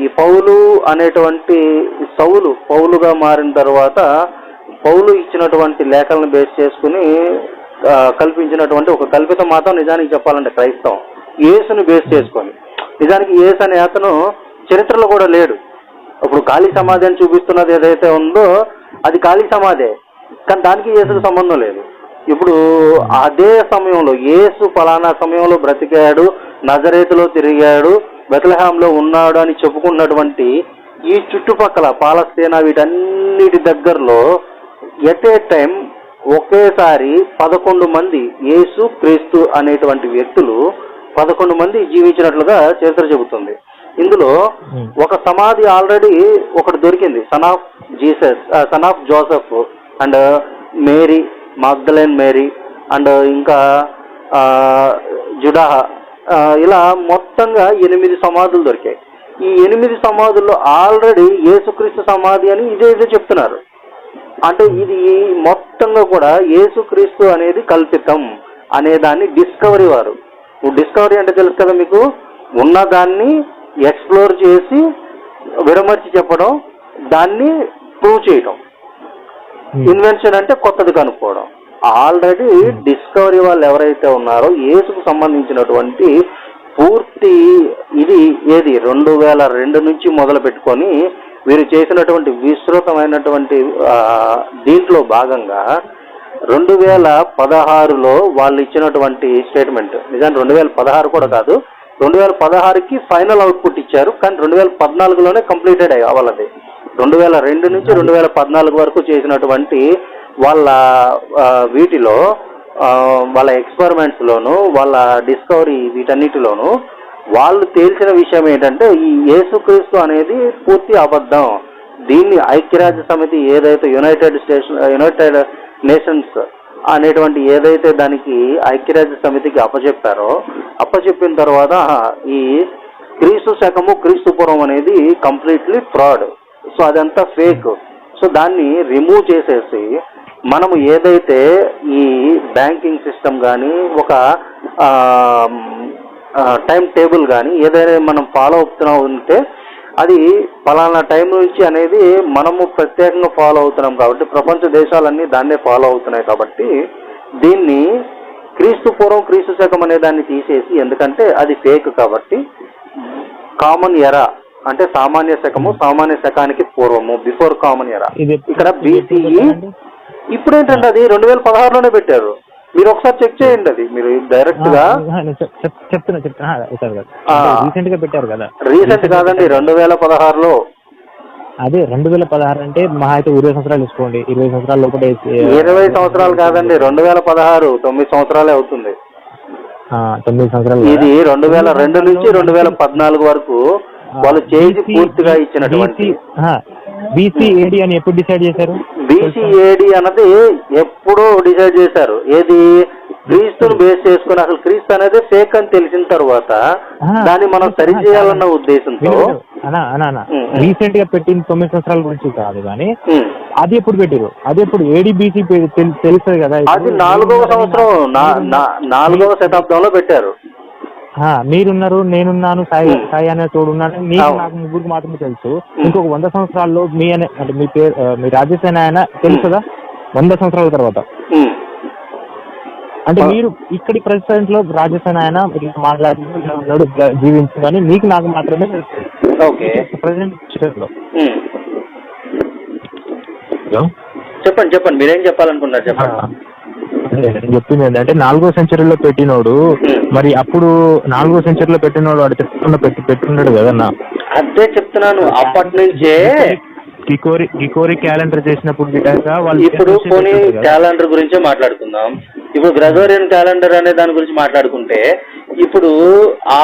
ఈ పౌలు అనేటువంటి పౌలుగా మారిన తర్వాత పౌలు ఇచ్చినటువంటి లేఖలను బేస్ చేసుకుని కల్పించినటువంటి ఒక కల్పిత మతం నిజానికి చెప్పాలంటే క్రైస్తవం. యేసుని బేస్ చేసుకొని, నిజానికి యేసు అనే అతను చరిత్రలో కూడా లేడు. ఇప్పుడు ఖాళీ సమాధి అని చూపిస్తున్నది ఏదైతే ఉందో అది ఖాళీ సమాధే, కానీ దానికి యేసుకు సంబంధం లేదు. ఇప్పుడు అదే సమయంలో యేసు ఫలానా సమయంలో బ్రతికాడు, నజరేతులో తిరిగాడు, బెత్లెహేంలో ఉన్నాడు అని చెప్పుకున్నటువంటి ఈ చుట్టుపక్కల పాలస్తీనా వీటన్నిటి దగ్గరలో ఎట్ ఏ టైం ఒకేసారి 11 మంది యేసు క్రీస్తు అనేటువంటి వ్యక్తులు 11 మంది జీవించినట్లుగా చరిత్ర చెబుతుంది. ఇందులో ఒక సమాధి ఆల్రెడీ ఒకటి దొరికింది, son of Joseph and Mary, Magdalene Mary and ఇంకా జుడాహా, ఇలా మొత్తంగా 8 సమాధులు దొరికాయి. ఈ 8 సమాధుల్లో ఆల్రెడీ యేసుక్రీస్తు సమాధి అని ఇదే చెప్తున్నారు. అంటే ఇది మొత్తంగా కూడా యేసుక్రీస్తు అనేది కల్పితం అనే దాన్ని డిస్కవరీ వారు, డిస్కవరీ అంటే తెలుసు కదా మీకు, ఉన్నదాన్ని ఎక్స్ప్లోర్ చేసి విడమర్చి చెప్పడం, దాన్ని ప్రూవ్ చేయడం. ఇన్వెన్షన్ అంటే కొత్తది కనుక్కోవడం. ఆల్రెడీ డిస్కవరీ వాళ్ళు ఎవరైతే ఉన్నారో యేసుకు సంబంధించినటువంటి పూర్తి ఇది ఏది 2002 నుంచి మొదలు పెట్టుకొని వీరు చేసినటువంటి విస్తృతమైనటువంటి దీంట్లో భాగంగా 2016లో వాళ్ళు ఇచ్చినటువంటి స్టేట్మెంట్, నిజానికి 2016 కూడా కాదు, 2016కి ఫైనల్ అవుట్పుట్ ఇచ్చారు, కానీ 2014లోనే కంప్లీటెడ్ అవ్వాలది. 2002 నుంచి 2014 వరకు చేసినటువంటి వాళ్ళ వీటిలో వాళ్ళ ఎక్స్పెరిమెంట్స్లోను వాళ్ళ డిస్కవరీ వీటన్నిటిలోనూ వాళ్ళు తేల్చిన విషయం ఏంటంటే ఈ యేసుక్రీస్తు అనేది పూర్తి అబద్ధం. దీన్ని ఐక్యరాజ్య సమితి ఏదైతే యునైటెడ్ నేషన్స్ అనేటువంటి ఏదైతే దానికి ఐక్యరాజ్య సమితికి అప్పచెప్పిన తర్వాత ఈ క్రీస్తు శకము క్రీస్తు పూర్వం అనేది కంప్లీట్లీ ఫ్రాడ్, సో అదంతా ఫేక్. సో దాన్ని రిమూవ్ చేసేసి మనము ఏదైతే ఈ బ్యాంకింగ్ సిస్టమ్ కానీ ఒక టైం టేబుల్ కానీ ఏదైనా మనం ఫాలో అవుతున్నాం ఉంటే అది ఫలానా టైం నుంచి అనేది మనము ప్రత్యేకంగా ఫాలో అవుతున్నాం కాబట్టి ప్రపంచ దేశాలన్నీ దాన్నే ఫాలో అవుతున్నాయి కాబట్టి దీన్ని క్రీస్తు పూర్వం క్రీస్తు శకం అనే దాన్ని తీసేసి, ఎందుకంటే అది ఫేక్ కాబట్టి కామన్ ఎరా అంటే సామాన్య శకము సామాన్య శకానికి పూర్వము బిఫోర్ కామన్ ఎరా, ఇక్కడ BCE. ఇప్పుడు ఏంటంటే అది 2016లోనే పెట్టారు. మీరు ఒకసారి చెక్ చేయండి, అది మీరు డైరెక్ట్ గా చెప్తున్నా రీసెంట్ గా పెట్టారు కదా. రీసెంట్ కాదండి, 2016లో. అదే 2016 అంటే మహా అయితే 20 సంవత్సరాలు తీసుకోండి, 20 సంవత్సరాల లోపల. 20 సంవత్సరాలు కాదండి, 2016, 9 సంవత్సరాలే అవుతుంది. 9 సంవత్సరాలు. ఇది 2002 నుంచి 2014 వరకు వాళ్ళు చేసి పూర్తిగా ఇచ్చినటువంటి. BCAD అని ఎప్పుడు డిసైడ్ చేశారు? BCAD అన్నది ఎప్పుడో డిసైడ్ చేశారు. ఏది క్రీస్తుని బేస్ చేసుకుని, అసలు క్రీస్తు అనేది ఫేక్ అని తెలిసిన తర్వాత దాన్ని మనం సరి చేయాలన్న ఉద్దేశంతో రీసెంట్ గా పెట్టిన 9 సంవత్సరాల గురించి కాదు కానీ అది ఎప్పుడు పెట్టారు? అది ఎప్పుడు AD-BC తెలుస్తుంది కదా. అది 4వ సంవత్సరం 4వ శతాబ్దంలో పెట్టారు. మీరున్నారు, నేనున్నాను, సాయి అనే తోడు ఉన్నాను, నీకు నాకు ముగ్గురికి మాత్రమే తెలుసు. ఇంకొక 100 సంవత్సరాల్లో మీ అనే అంటే మీ పేరు మీ రాజసేన ఆయన తెలుసుదా 100 సంవత్సరాల తర్వాత? అంటే మీరు ఇక్కడి ప్రెసిడెంట్ లో రాజసేన ఆయన మాట్లాడుతున్నాడు జీవించిందని మీకు నాకు మాత్రమే తెలుసు ప్రెసిడెంట్ లో. చెప్పండి మీరేం చెప్పాలనుకున్నారు చెప్పండి. నేను చెప్పింది ఏంటంటే 4వ సెంచరీలో పెట్టినోడు, మరి అప్పుడు 4వ సెంచరీలో పెట్టినోడు వాడు పెట్టున్నాడు కదన్నా. అదే చెప్తున్నాను, అప్పటి నుంచే గికోరి క్యాలెండర్ చేసినప్పుడు వాళ్ళు. ఇప్పుడు పోనీ క్యాలెండర్ గురించే మాట్లాడుకుందాం. ఇప్పుడు గ్రెగోరియన్ క్యాలెండర్ అనే దాని గురించి మాట్లాడుకుంటే, ఇప్పుడు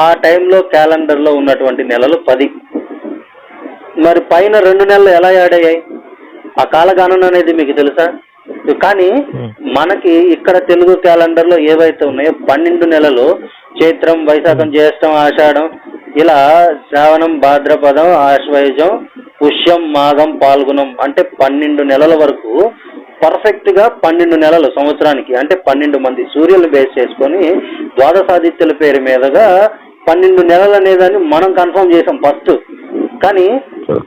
ఆ టైంలో క్యాలెండర్ లో ఉన్నటువంటి నెలలు 10, మరి పైన 2 నెలలు ఎలా యాడ్ అయ్యాయి? ఆ కాలగణన అనేది మీకు తెలుసా? కానీ మనకి ఇక్కడ తెలుగు క్యాలెండర్ లో ఏవైతే ఉన్నాయో 12 నెలలు, చైత్రం, వైశాఖం, జ్యేష్టం, ఆషాఢం, ఇలా శ్రావణం, భాద్రపదం, ఆశ్వయుజం, పుష్యం, మాఘం, పాల్గొనం అంటే 12 నెలల వరకు పర్ఫెక్ట్ గా 12 నెలలు సంవత్సరానికి, అంటే 12 మంది సూర్యులను బేస్ చేసుకొని ద్వాదశాదిత్యుల పేరు మీదుగా 12 నెలలు అనేదాన్ని మనం కన్ఫర్మ్ చేసాం ఫస్ట్. కానీ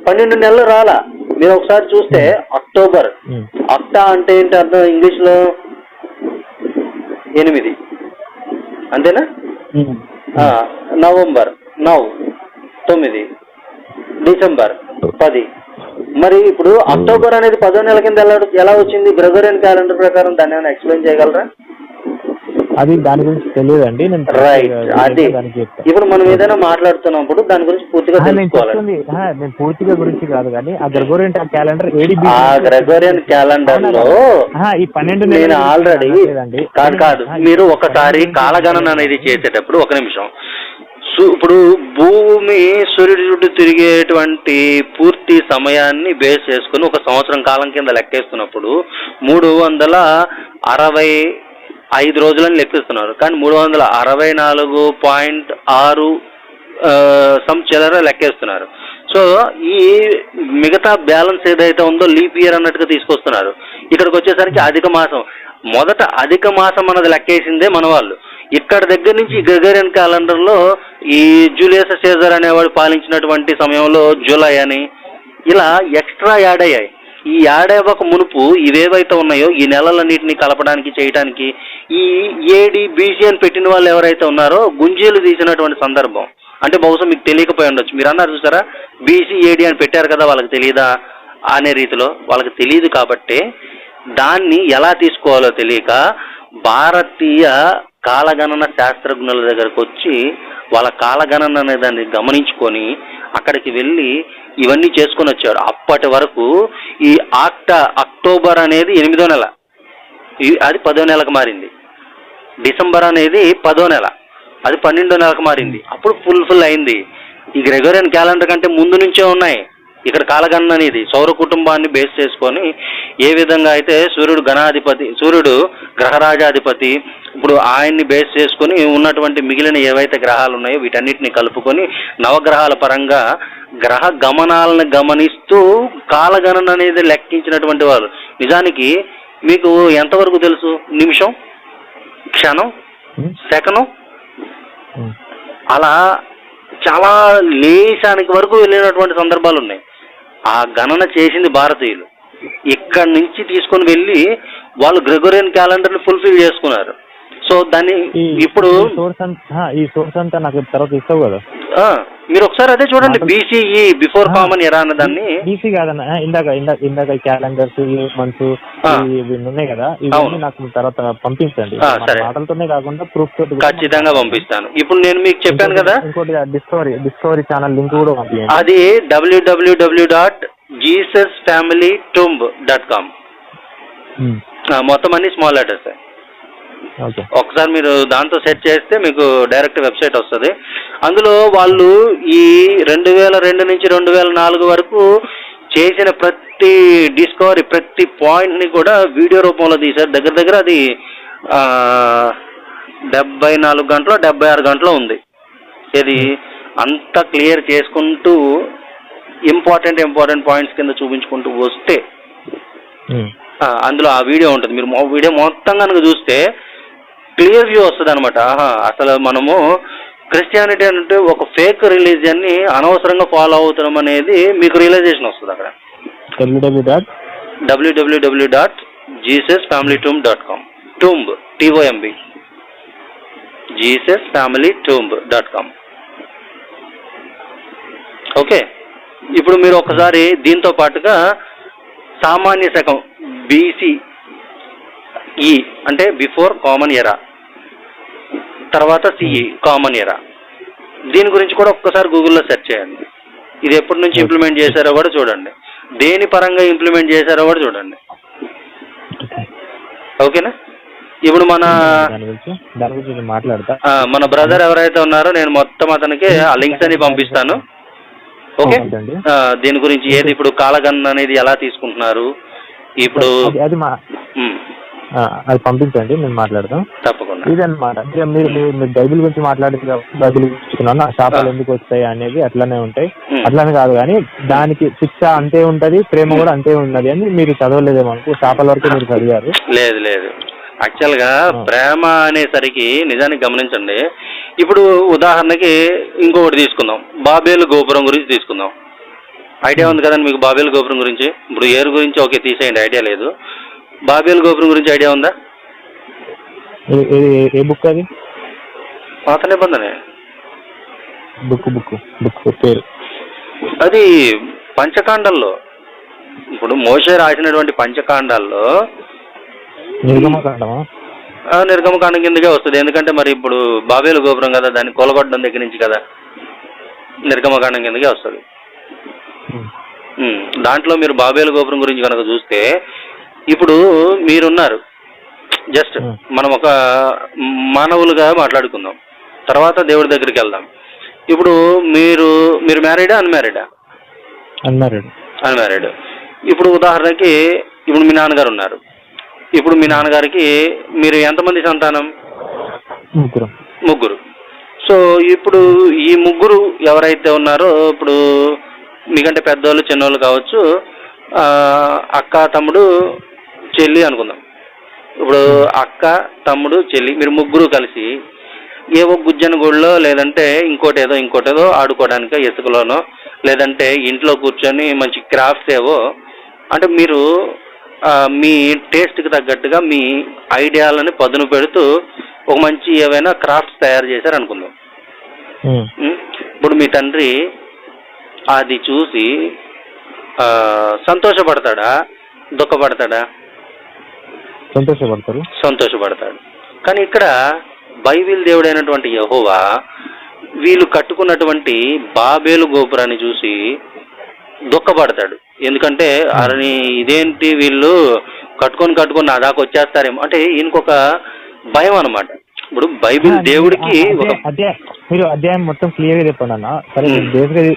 12 నెలలు రాలా. మీరు ఒకసారి చూస్తే అక్టోబర్, అక్టా అంటే ఏంటి అర్థం ఇంగ్లీష్ లో? 8, అంతేనా? November 9, December 10. మరి ఇప్పుడు అక్టోబర్ అనేది 10వ నెల కింద ఎలా వచ్చింది గ్రెగోరియన్ క్యాలెండర్ ప్రకారం? దాన్ని ఏమైనా ఎక్స్ప్లెయిన్ చేయగలరా? అది దాని గురించి తెలియదండి. రైట్, అది ఇప్పుడు మనం ఏదైనా మాట్లాడుతున్నప్పుడు దాని గురించి పూర్తిగా తెలుసుకోవాలి. నేను పూర్తిగా గురించి కాదు కానీ ఆ గ్రెగోరియన్ క్యాలెండర్ గ్రెగోరియన్ క్యాలెండర్ లో ఈ 12 నేను ఆల్రెడీ కాదు మీరు ఒకసారి కాలగణన అనేది చేసేటప్పుడు ఒక నిమిషం, ఇప్పుడు భూమి సూర్యుడి చుట్టూ తిరిగేటువంటి పూర్తి సమయాన్ని బేస్ చేసుకుని ఒక సంవత్సరం కాలం కింద లెక్కేస్తున్నప్పుడు 365 రోజులని లెక్కిస్తున్నారు. కానీ 364.6 చిల్లర లెక్కేస్తున్నారు. సో ఈ మిగతా బ్యాలెన్స్ ఏదైతే ఉందో లీప్ ఇయర్ అన్నట్టుగా తీసుకొస్తున్నారు. ఇక్కడికి వచ్చేసరికి అధిక మాసం, మొదట అధిక మాసం అన్నది లెక్కేసిందే మన వాళ్ళు. ఇక్కడ దగ్గర నుంచి గ్రెగోరియన్ క్యాలెండర్ లో ఈ జూలియస్ సీజర్ అనేవాడు పాలించినటువంటి సమయంలో జూలై అని ఇలా ఎక్స్ట్రా యాడ్ అయ్యాయి. ఈ యాడ్ అవ్వక మునుపు ఇవేవైతే ఉన్నాయో ఈ నెలలన్నింటినీ కలపడానికి చేయడానికి ఈ AD-BC అని పెట్టిన వాళ్ళు ఎవరైతే ఉన్నారో గుంజీలు తీసినటువంటి సందర్భం. అంటే బహుశా మీకు తెలియకపోయి ఉండొచ్చు. మీరు అన్నారు చూసారా, బీసీఏడి అని పెట్టారు కదా, వాళ్ళకి తెలియదా అనే రీతిలో. వాళ్ళకి తెలియదు కాబట్టి దాన్ని ఎలా తీసుకోవాలో తెలియక భారతీయ కాలగణన శాస్త్రజ్ఞుల దగ్గరకు వచ్చి వాళ్ళ కాలగణన అనే దాన్ని గమనించుకొని అక్కడికి వెళ్ళి ఇవన్నీ చేసుకొని వచ్చారు. అప్పటి వరకు ఈ అక్టోబర్ అనేది 8వ నెల, అది 10వ నెలకు మారింది. డిసెంబర్ అనేది 10వ నెల, అది 12వ నెలకు మారింది. అప్పుడు ఫుల్ అయింది. ఈ గ్రెగోరియన్ క్యాలెండర్ కంటే ముందు నుంచే ఉన్నాయి. ఇక్కడ కాలగణన అనేది సౌర కుటుంబాన్ని బేస్ చేసుకొని ఏ విధంగా అయితే సూర్యుడు గణాధిపతి, సూర్యుడు గ్రహరాజాధిపతి, ఇప్పుడు ఆయన్ని బేస్ చేసుకొని ఉన్నటువంటి మిగిలిన ఏవైతే గ్రహాలు ఉన్నాయో వీటన్నిటిని కలుపుకొని నవగ్రహాల పరంగా గ్రహ గమనాలను గమనిస్తూ కాలగణన అనేది లెక్కించినటువంటి వాళ్ళు. నిజానికి మీకు ఎంతవరకు తెలుసు? నిమిషం, క్షణం, సెకను, అలా చాలా లేశానికి వరకు వెళ్ళినటువంటి సందర్భాలు ఉన్నాయి. ఆ గణన చేసింది భారతీయులు. ఇక్కడి నుంచి తీసుకొని వెళ్ళి వాళ్ళు గ్రెగోరియన్ క్యాలెండర్ని ఫుల్ఫిల్ చేసుకున్నారు. సో దాన్ని ఇప్పుడు ఈ సోర్స్ అంతా నాకు తర్వాత ఇస్తావు కదా, మీరు ఒకసారి అదే చూడండి, బీసీఈ బిఫోర్ కామన్ ఎరా అన్న దాన్ని. బీసీ కాదన్న, ఇందాక క్యాలెండర్స్, మంత్స్ ఇవి ఉన్నాయి కదా, ఇవన్నీ నాకు తర్వాత పంపించండి. మాటలతోనే కాకుండా ప్రూఫ్ తోటి ఖచ్చితంగా పంపిస్తాను. ఇప్పుడు నేను మీకు చెప్పాను కదా, ఇంకోటి డిస్కవరీ ఛానల్ లింక్ కూడా పంపించండి. అది www.jesusfamilytomb.com. మొత్తం అన్ని స్మాల్ లెటర్స్. ఒకసారి మీరు దాంతో సెట్ చేస్తే మీకు డైరెక్ట్ వెబ్సైట్ వస్తుంది. అందులో వాళ్ళు ఈ 2002 నుంచి 2004 వరకు చేసిన ప్రతి డిస్కవరీ, ప్రతి పాయింట్ని కూడా వీడియో రూపంలో తీశారు. దగ్గర అది 74 గంటలో 76 గంటలో ఉంది. ఇది అంతా క్లియర్ చేసుకుంటూ ఇంపార్టెంట్ పాయింట్స్ కింద చూపించుకుంటూ వస్తే అందులో ఆ వీడియో ఉంటుంది. మీరు వీడియో మొత్తం కనుక చూస్తే క్లియర్ వ్యూ వస్తుంది అనమాట. అసలు మనము క్రిస్టియానిటీ అంటే ఒక ఫేక్ రిలీజియన్ని అనవసరంగా ఫాలో అవుతున్నాం అనేది మీకు రియలైజేషన్ వస్తుంది అక్కడ. www.jesusfamilytomb.com. tomb, TOMB, jesusfamilytomb.com. Okay, ఇప్పుడు మీరు ఒకసారి దీంతో పాటుగా సామాన్య శకం BCE అంటే బిఫోర్ కామన్ ఎరా, తర్వాత CE కామన్ ఎరా, దీని గురించి కూడా ఒక్కసారి గూగుల్లో సెర్చ్ చేయండి. ఇది ఎప్పటి నుంచి ఇంప్లిమెంట్ చేశారో కూడా చూడండి, దేని పరంగా ఇంప్లిమెంట్ చేశారో కూడా చూడండి. ఓకేనా? ఇప్పుడు మన బ్రదర్ ఎవరైతే ఉన్నారో నేను మొత్తం అతనికి ఆ లింక్స్ అని పంపిస్తాను. ఓకే, దీని గురించి ఏది ఇప్పుడు కాలగణన అనేది ఎలా తీసుకుంటున్నారు ఇప్పుడు అది పంపించండి, నేను మాట్లాడతాం. తప్పకుండా. ఇదన్నమాట, మీరు బైబిల్ గురించి మాట్లాడింది కాబట్టి బైబిల్ చూసుకున్నాను. ఆ శాపాలు ఎందుకు వస్తాయి అనేది అట్లానే ఉంటాయి, అట్లానే కాదు కానీ దానికి శిక్ష అంతే ఉంటది, ప్రేమ కూడా అంతే ఉన్నది అని మీరు చదవలేదేమో అనుకో. శాపాల వరకు మీరు చదివారు. లేదు, యాక్చువల్గా ప్రేమ అనేసరికి నిజానికి గమనించండి. ఇప్పుడు ఉదాహరణకి ఇంకొకటి తీసుకుందాం, బాబేలు గోపురం గురించి తీసుకుందాం. ఐడియా ఉంది కదండి మీకు బాబేలు గోపురం గురించి? ఇప్పుడు ఏరు గురించి ఓకే తీసేయండి, ఐడియా లేదు. బాబేలు గోపురం గురించి ఐడియా ఉందా? ఏ బుక్ అది? పాత నిబంధనే బుక్ పేరు. అది పంచకాండాల్లో, ఇప్పుడు మోషే రాసినటువంటి పంచకాండాల్లో నిర్గమకాండం కిందకే వస్తుంది. ఎందుకంటే మరి ఇప్పుడు బాబేలు గోపురం కదా, దాన్ని కొలగొట్టడం దగ్గర నుంచి కదా నిర్గమకాండం కిందకే వస్తుంది. దాంట్లో మీరు బాబేలు గోపురం గురించి కనుక చూస్తే, ఇప్పుడు మీరున్నారు, జస్ట్ మనం ఒక మానవులుగా మాట్లాడుకుందాం, తర్వాత దేవుడి దగ్గరికి వెళ్దాం. ఇప్పుడు మీరు మ్యారీడా అన్మ్యారీడా? అన్మ్యారీడ్. ఇప్పుడు ఉదాహరణకి ఇప్పుడు మీ నాన్నగారు ఉన్నారు. ఇప్పుడు మీ నాన్నగారికి మీరు ఎంతమంది సంతానం? ముగ్గురు. సో ఇప్పుడు ఈ ముగ్గురు ఎవరైతే ఉన్నారో, ఇప్పుడు మీకంటే పెద్దోళ్ళు చిన్నోళ్ళు కావచ్చు, అక్క తమ్ముడు చెల్లి అనుకుందాం. ఇప్పుడు అక్క తమ్ముడు చెల్లి మీరు ముగ్గురు కలిసి ఏవో గుజ్జన గుడిలో లేదంటే ఇంకోటేదో ఆడుకోవడానికో, ఇసుకలోనో లేదంటే ఇంట్లో కూర్చొని మంచి క్రాఫ్ట్స్ ఏవో, అంటే మీరు మీ టేస్ట్కి తగ్గట్టుగా మీ ఐడియాలని పదును పెడుతూ ఒక మంచి ఏవైనా క్రాఫ్ట్స్ తయారు చేశారు అనుకుందాం. ఇప్పుడు మీ తండ్రి అది చూసి సంతోషపడతాడా, దుఃఖపడతాడా? సంతోషపడతాడు. కానీ ఇక్కడ బైబిల్ దేవుడైనటువంటి యెహోవా వీళ్ళు కట్టుకున్నటువంటి బాబేలు గోపురాన్ని చూసి దుఃఖపడతాడు. ఎందుకంటే అరని ఇదేంటి వీళ్ళు కట్టుకొని నా దాకా వచ్చేస్తారేమో అంటే ఈయనకొక భయం అన్నమాట. ఇప్పుడు బైబిల్ దేవుడికి మీరు అధ్యాయం మొత్తం క్లియర్ గా చెప్పండి అన్న. సరే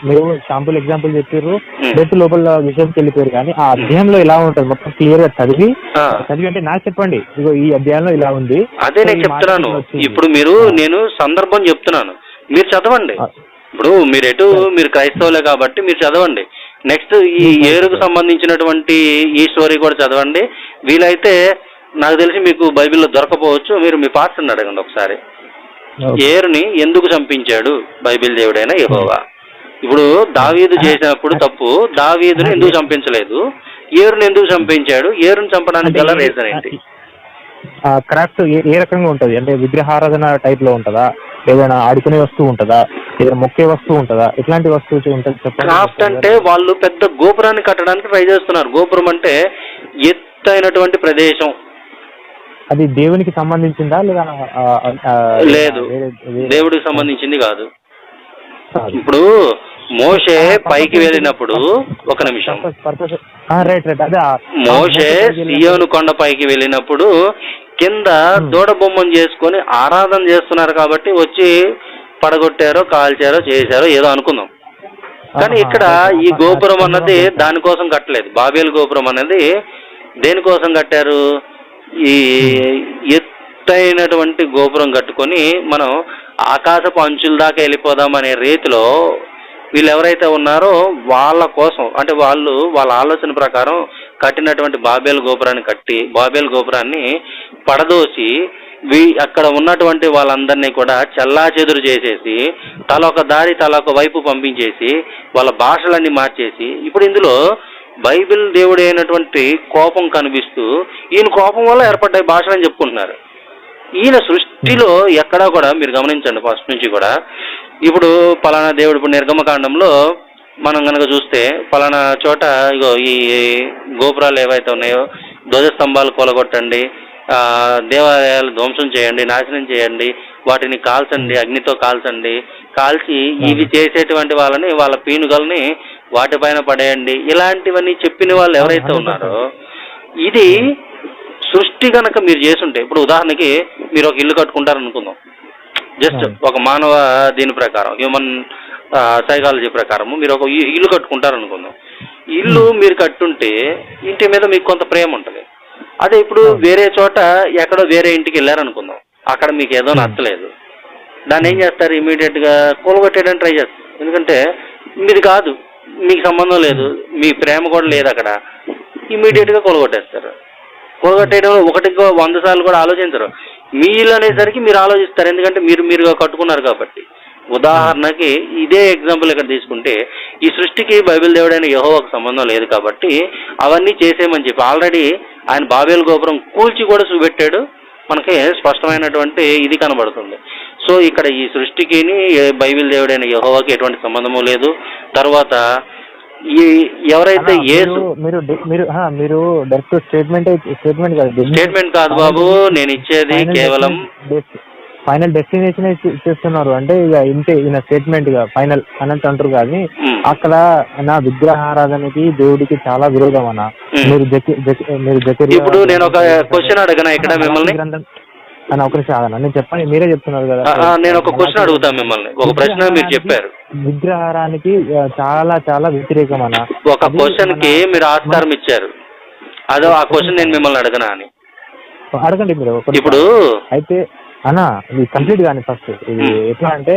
మీరు శాంపుల్ ఎగ్జాంపుల్ చెప్పారు, రేపు లోపల విషయంకి వెళ్ళిపోయారు, కానీ ఆ అధ్యాయంలో ఎలా ఉంటుంది మొత్తం క్లియర్ గా చదివి అంటే నాకు చెప్పండి, ఇగో ఈ అధ్యాయంలో ఇలా ఉంది. అదే నేను చెప్తున్నాను. ఇప్పుడు నేను సందర్భం చెప్తున్నాను, మీరు చదవండి. ఇప్పుడు మీరు క్రైస్తవులే కాబట్టి మీరు చదవండి. నెక్స్ట్ ఈ ఏరుకు సంబంధించినటువంటి ఈ స్టోరీ కూడా చదవండి. వీలైతే నాకు తెలిసి మీకు బైబిల్లో దొరకపోవచ్చు, మీరు మీ పాస్టర్ని అడగండి ఒకసారి. ఏరుని ఎందుకు చంపించాడు బైబిల్ దేవుడైన యెహోవా? ఇప్పుడు దావీదు చేసినప్పుడు తప్పు, దావీదుని ఎందుకు చంపించలేదు? ఏరుని ఎందుకు చంపించాడు? ఏరుని చంపడానికి గల రీజన్ ఏంటి? క్రాఫ్ట్ ఏ రకంగా ఉంటుంది అంటే విగ్రహారాధన టైప్ లో ఉంటుందా, ఏదైనా ఆడుకునే వస్తువు ఉంటుందా, ఏదైనా మొక్కే వస్తువు ఉంటుందా, ఎట్లాంటి వస్తువు ఉంటుంది చెప్పండి. క్రాఫ్ట్ అంటే వాళ్ళు పెద్ద గోపురాన్ని కట్టడానికి ట్రై చేస్తున్నారు. గోపురం అంటే ఎత్తైనటువంటి ప్రదేశం. అది దేవునికి సంబంధించిందా లేదా? లేదు, దేవుడికి సంబంధించింది కాదు. ఇప్పుడు మోషే పైకి వెళ్ళినప్పుడు ఒక నిమిషం, మోషే సియోను కొండ పైకి వెళ్ళినప్పుడు కింద దూడ బొమ్మను చేసుకొని ఆరాధన చేస్తున్నారు కాబట్టి వచ్చి పడగొట్టారో కాల్చారో చేశారో ఏదో అనుకుందాం. కానీ ఇక్కడ ఈ గోపురం అన్నది దానికోసం కట్టలేదు. బాబేలు గోపురం అనేది దేనికోసం కట్టారు? ఈ ఎత్తైనటువంటి గోపురం కట్టుకొని మనం ఆకాశపు అంచుల దాకా వెళ్ళిపోదాం అనే రీతిలో వీళ్ళు ఎవరైతే ఉన్నారో వాళ్ళ కోసం, అంటే వాళ్ళ ఆలోచన ప్రకారం కట్టినటువంటి బాబేలు గోపురాన్ని పడదోసి అక్కడ ఉన్నటువంటి వాళ్ళందరినీ కూడా చెల్లాచెదురు చేసేసి తలొక దారి తలొక వైపు పంపించేసి వాళ్ళ భాషలన్నీ మార్చేసి, ఇప్పుడు ఇందులో బైబిల్ దేవుడు అయినటువంటి కోపం కనిపిస్తూ ఈయన కోపం వల్ల ఏర్పడ్డాయి భాషలు అని చెప్పుకుంటున్నారు. ఈయన సృష్టిలో ఎక్కడా కూడా మీరు గమనించండి, ఫస్ట్ నుంచి కూడా ఇప్పుడు పలానా దేవుడు, ఇప్పుడు నిర్గమకాండంలో మనం కనుక చూస్తే పలానా చోట ఇగో ఈ గోపురాలు ఏవైతే ఉన్నాయో ధ్వజస్తంభాలు కూలగొట్టండి, దేవాలయాలు ధ్వంసం చేయండి, నాశనం చేయండి, వాటిని కాల్చండి, అగ్నితో కాల్చండి, కాల్చి ఇవి చేసేటువంటి వాళ్ళ పీనుగల్ని వాటిపైన పడేయండి, ఇలాంటివన్నీ చెప్పిన వాళ్ళు ఎవరైతే ఉన్నారో ఇది సృష్టి కనుక మీరు చేసుంటే, ఇప్పుడు ఉదాహరణకి మీరు ఒక ఇల్లు కట్టుకుంటారనుకుందాం, జస్ట్ ఒక మానవ దీని ప్రకారం హ్యూమన్ సైకాలజీ ప్రకారము మీరు ఒక ఇల్లు కట్టుకుంటారనుకుందాం. ఇల్లు మీరు కట్టుంటే ఇంటి మీద మీకు కొంత ప్రేమ ఉంటుంది. అదే ఇప్పుడు వేరే చోట ఎక్కడో వేరే ఇంటికి వెళ్ళారనుకుందాం, అక్కడ మీకు ఏదో నచ్చలేదు, దాన్ని ఏం చేస్తారు? ఇమీడియట్గా కూలగొట్టేయడానికి ట్రై చేస్తారు. ఎందుకంటే మీది కాదు, మీకు సంబంధం లేదు, మీ ప్రేమ కూడా లేదు అక్కడ, ఇమీడియట్గా కూలగొట్టేస్తారు. కూలగొట్టేయడం 100 సార్లు కూడా ఆలోచించరు. మీ ఇల్లు అనేసరికి మీరు ఆలోచిస్తారు, ఎందుకంటే మీరుగా కట్టుకున్నారు కాబట్టి. ఉదాహరణకి ఇదే ఎగ్జాంపుల్ ఇక్కడ తీసుకుంటే ఈ సృష్టికి బైబిల్ దేవుడైన యెహోవాకు సంబంధం లేదు కాబట్టి అవన్నీ చేసేయమని చెప్పి ఆల్రెడీ ఆయన బాబేలు గోపురం కూల్చి కూడా చూపెట్టాడు. మనకి స్పష్టమైనటువంటి ఇది కనబడుతుంది. సో ఇక్కడ ఈ సృష్టికి బైబిల్ దేవుడైన యెహోవాకి ఎటువంటి సంబంధము లేదు. తర్వాత ఈ ఎవరైతే మీరు డైరెక్ట్ స్టేట్మెంట్ కాదు బాబు, నేను ఇచ్చేది కేవలం ఫైనల్ డెస్టినేషన్ ఇచ్చేస్తున్నారు. అంటే ఇక ఇంతే ఈయన స్టేట్మెంట్ గా ఫైనల్ అన్నట్టు అంటారు. కానీ అక్కడ నా విగ్రహారాధనకి దేవుడికి చాలా విరోధం అన్న. మీరు ఇప్పుడు నేను ఒక క్వశ్చన్ అడగనా ఇక్కడ మిమ్మల్ని? అని ఒక నిమిషం ఆగనా, నేను చెప్పండి, మీరే చెప్తున్నారు కదా. నేను ఒక క్వశ్చన్ అడుగుతా మిమ్మల్ని. ఒక ప్రశ్న మీరు చెప్పారు, విగ్రహారానికి చాలా చాలా వ్యతిరేకం అన్న. ఒక క్వశ్చన్ కి మీరు ఆస్కారం ఇచ్చారు, అదో ఆ క్వశ్చన్ నేను మిమ్మల్ని అడగనా అని. అడగండి మీరు. ఇప్పుడు అయితే అన్నా ఇది కంప్లీట్ కానీ ఫస్ట్ ఇది ఎట్లా అంటే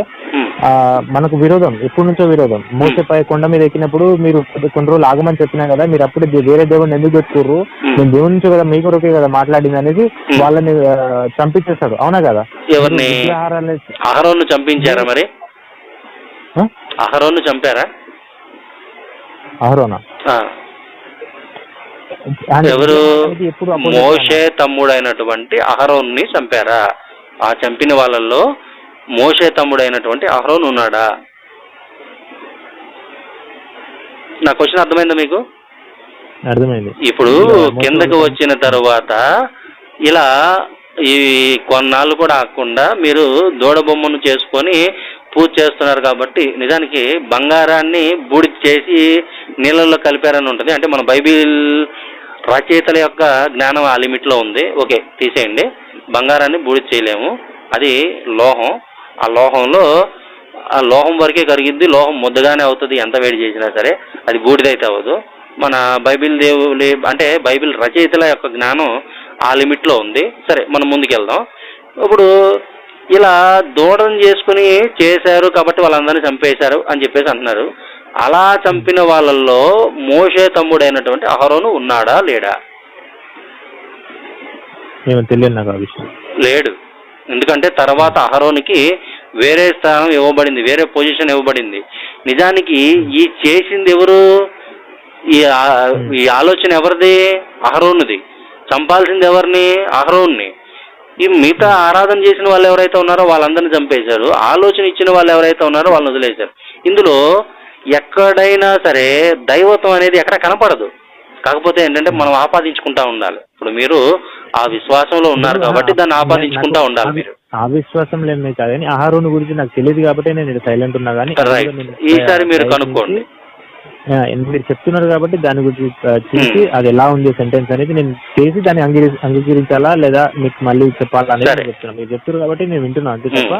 మనకు విరోధం ఎప్పటి నుంచో విరోధం. మోసపై కొండ మీద ఎక్కినప్పుడు మీరు కొన్ని రోజులు ఆగమని చెప్పినా కదా, మీరు అప్పుడు వేరే దేవుడిని ఎందుకు పెట్టుకోరు, నేను దేవుడి నుంచి కదా మీకు కొరకే కదా మాట్లాడింది అనేది వాళ్ళని చంపించేస్తాడు. అవునా కదా? ఎవరిని? అహరోను చంపించారా? మరి అహరోను చంపారా? అహరోనా ఎవరు? మోషే తమ్ముడైనటువంటి అహరోన్ని చంపారా? ఆ చంపిన వాళ్ళల్లో మోషే తమ్ముడైనటువంటి అహరోను ఉన్నాడా? నా క్వశ్చన్ అర్థమైందా మీకు? అర్థమైంది. ఇప్పుడు కిందకి వచ్చిన తర్వాత ఇలా ఈ కొన్నాళ్ళు కూడా ఆగకుండా మీరు దూడ బొమ్మను చేసుకొని పూజ చేస్తున్నారు కాబట్టి నిజానికి బంగారాన్ని బూడిద చేసి నీళ్ళల్లో కలిపారని ఉంటుంది. అంటే మన బైబిల్ రచయితల యొక్క జ్ఞానం ఆ లిమిట్లో ఉంది. ఓకే, తీసేయండి. బంగారాన్ని బూడిద చేయలేము, అది లోహం. ఆ లోహం వరకే కరిగిద్ది. లోహం ముద్దగానే అవుతుంది ఎంత వేడి చేసినా సరే, అది బూడిదైతే అవ్వదు. మన బైబిల్ దేవులి అంటే బైబిల్ రచయితల యొక్క జ్ఞానం ఆ లిమిట్లో ఉంది. సరే, మనం ముందుకెళ్దాం. ఇప్పుడు ఇలా దూడను చేసుకుని చేశారు కాబట్టి వాళ్ళందరినీ చంపేశారు అని చెప్పేసి అంటున్నారు. అలా చంపిన వాళ్ళల్లో మోషే తమ్ముడైనటువంటి అహరోను ఉన్నాడా లేడా? ఏమో తెలియదు నాకు ఆ విషయం. లేడు. ఎందుకంటే తర్వాత అహరోనికి వేరే స్థానం ఇవ్వబడింది, వేరే పొజిషన్ ఇవ్వబడింది. నిజానికి ఈ చేసింది ఎవరు? ఈ ఆలోచన ఎవరిది? అహరోనుది. చంపాల్సింది ఎవరిని? అహరోన్ని. ఈ మిగతా ఆరాధన చేసిన వాళ్ళు ఎవరైతే ఉన్నారో వాళ్ళందరినీ చంపేశారు. ఆలోచన ఇచ్చిన వాళ్ళు ఎవరైతే ఉన్నారో వాళ్ళని వదిలేశారు. ఇందులో ఎక్కడైనా సరే దైవత్వం అనేది ఎక్కడ కనపడదు. కాకపోతే ఏంటంటే మనం ఆపాదించుకుంటా ఉండాలి. ఇప్పుడు మీరు ఆ విశ్వాసంలో ఉన్నారు కాబట్టి దాన్ని ఆపాదించుకుంటా ఉండాలి. మీరు ఆ విశ్వాసం లేదు కాదని అహరోను గురించి నాకు తెలియదు కాబట్టి నేను సైలెంట్ ఉన్నా. కానీ ఈసారి మీరు కనుక్కోండి. మీరు చెప్తున్నారు కాబట్టి దాని గురించి చూసి అది ఎలా ఉంది సెంటెన్స్ అనేది నేను చేసి దాన్ని అంగీకరించాలా లేదా మీకు మళ్ళీ చెప్పాలా అనేది చెప్తున్నాను. మీరు చెప్తున్నారు కాబట్టి నేను వింటున్నాను, అంతే తప్ప.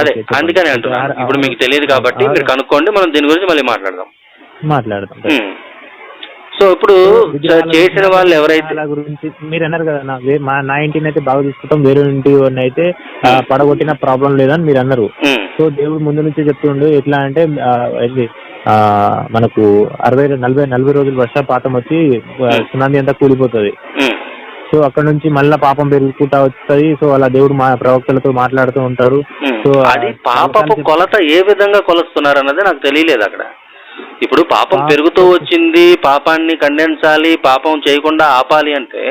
అదే అందుకని అంటున్నాను. ఇప్పుడు మీకు తెలియదు కాబట్టి మీరు కనుక్కోండి, మనం దీని గురించి మళ్ళీ మాట్లాడదాం. సో ఇప్పుడు చేసిన వాళ్ళు ఎవరైతే గురించి మీరు అన్నారు కదా, నా ఇంటిని అయితే బాగా తీసుకుంటాం, వేరే ఇంటి అయితే పడగొట్టిన ప్రాబ్లం లేదని మీరు అన్నారు. సో దేవుడు ముందు నుంచి చెప్తుండు ఎట్లా అంటే మనకు 40 రోజులు వర్షపాతం వచ్చి సునామీ అంతా కూలిపోతుంది. సో అక్కడ నుంచి మళ్ళీ పాపం పెరుగుకుంటా వస్తుంది. సో అలా దేవుడు ప్రవక్తలతో మాట్లాడుతూ ఉంటారు. సో అది పాపపు కొలత ఏ విధంగా కొలుస్తున్నారు అన్నది నాకు తెలియలేదు అక్కడ. ఇప్పుడు పాపం పెరుగుతూ వచ్చింది, పాపాన్ని ఖండించాలి, పాపం చేయకుండా ఆపాలి అంటే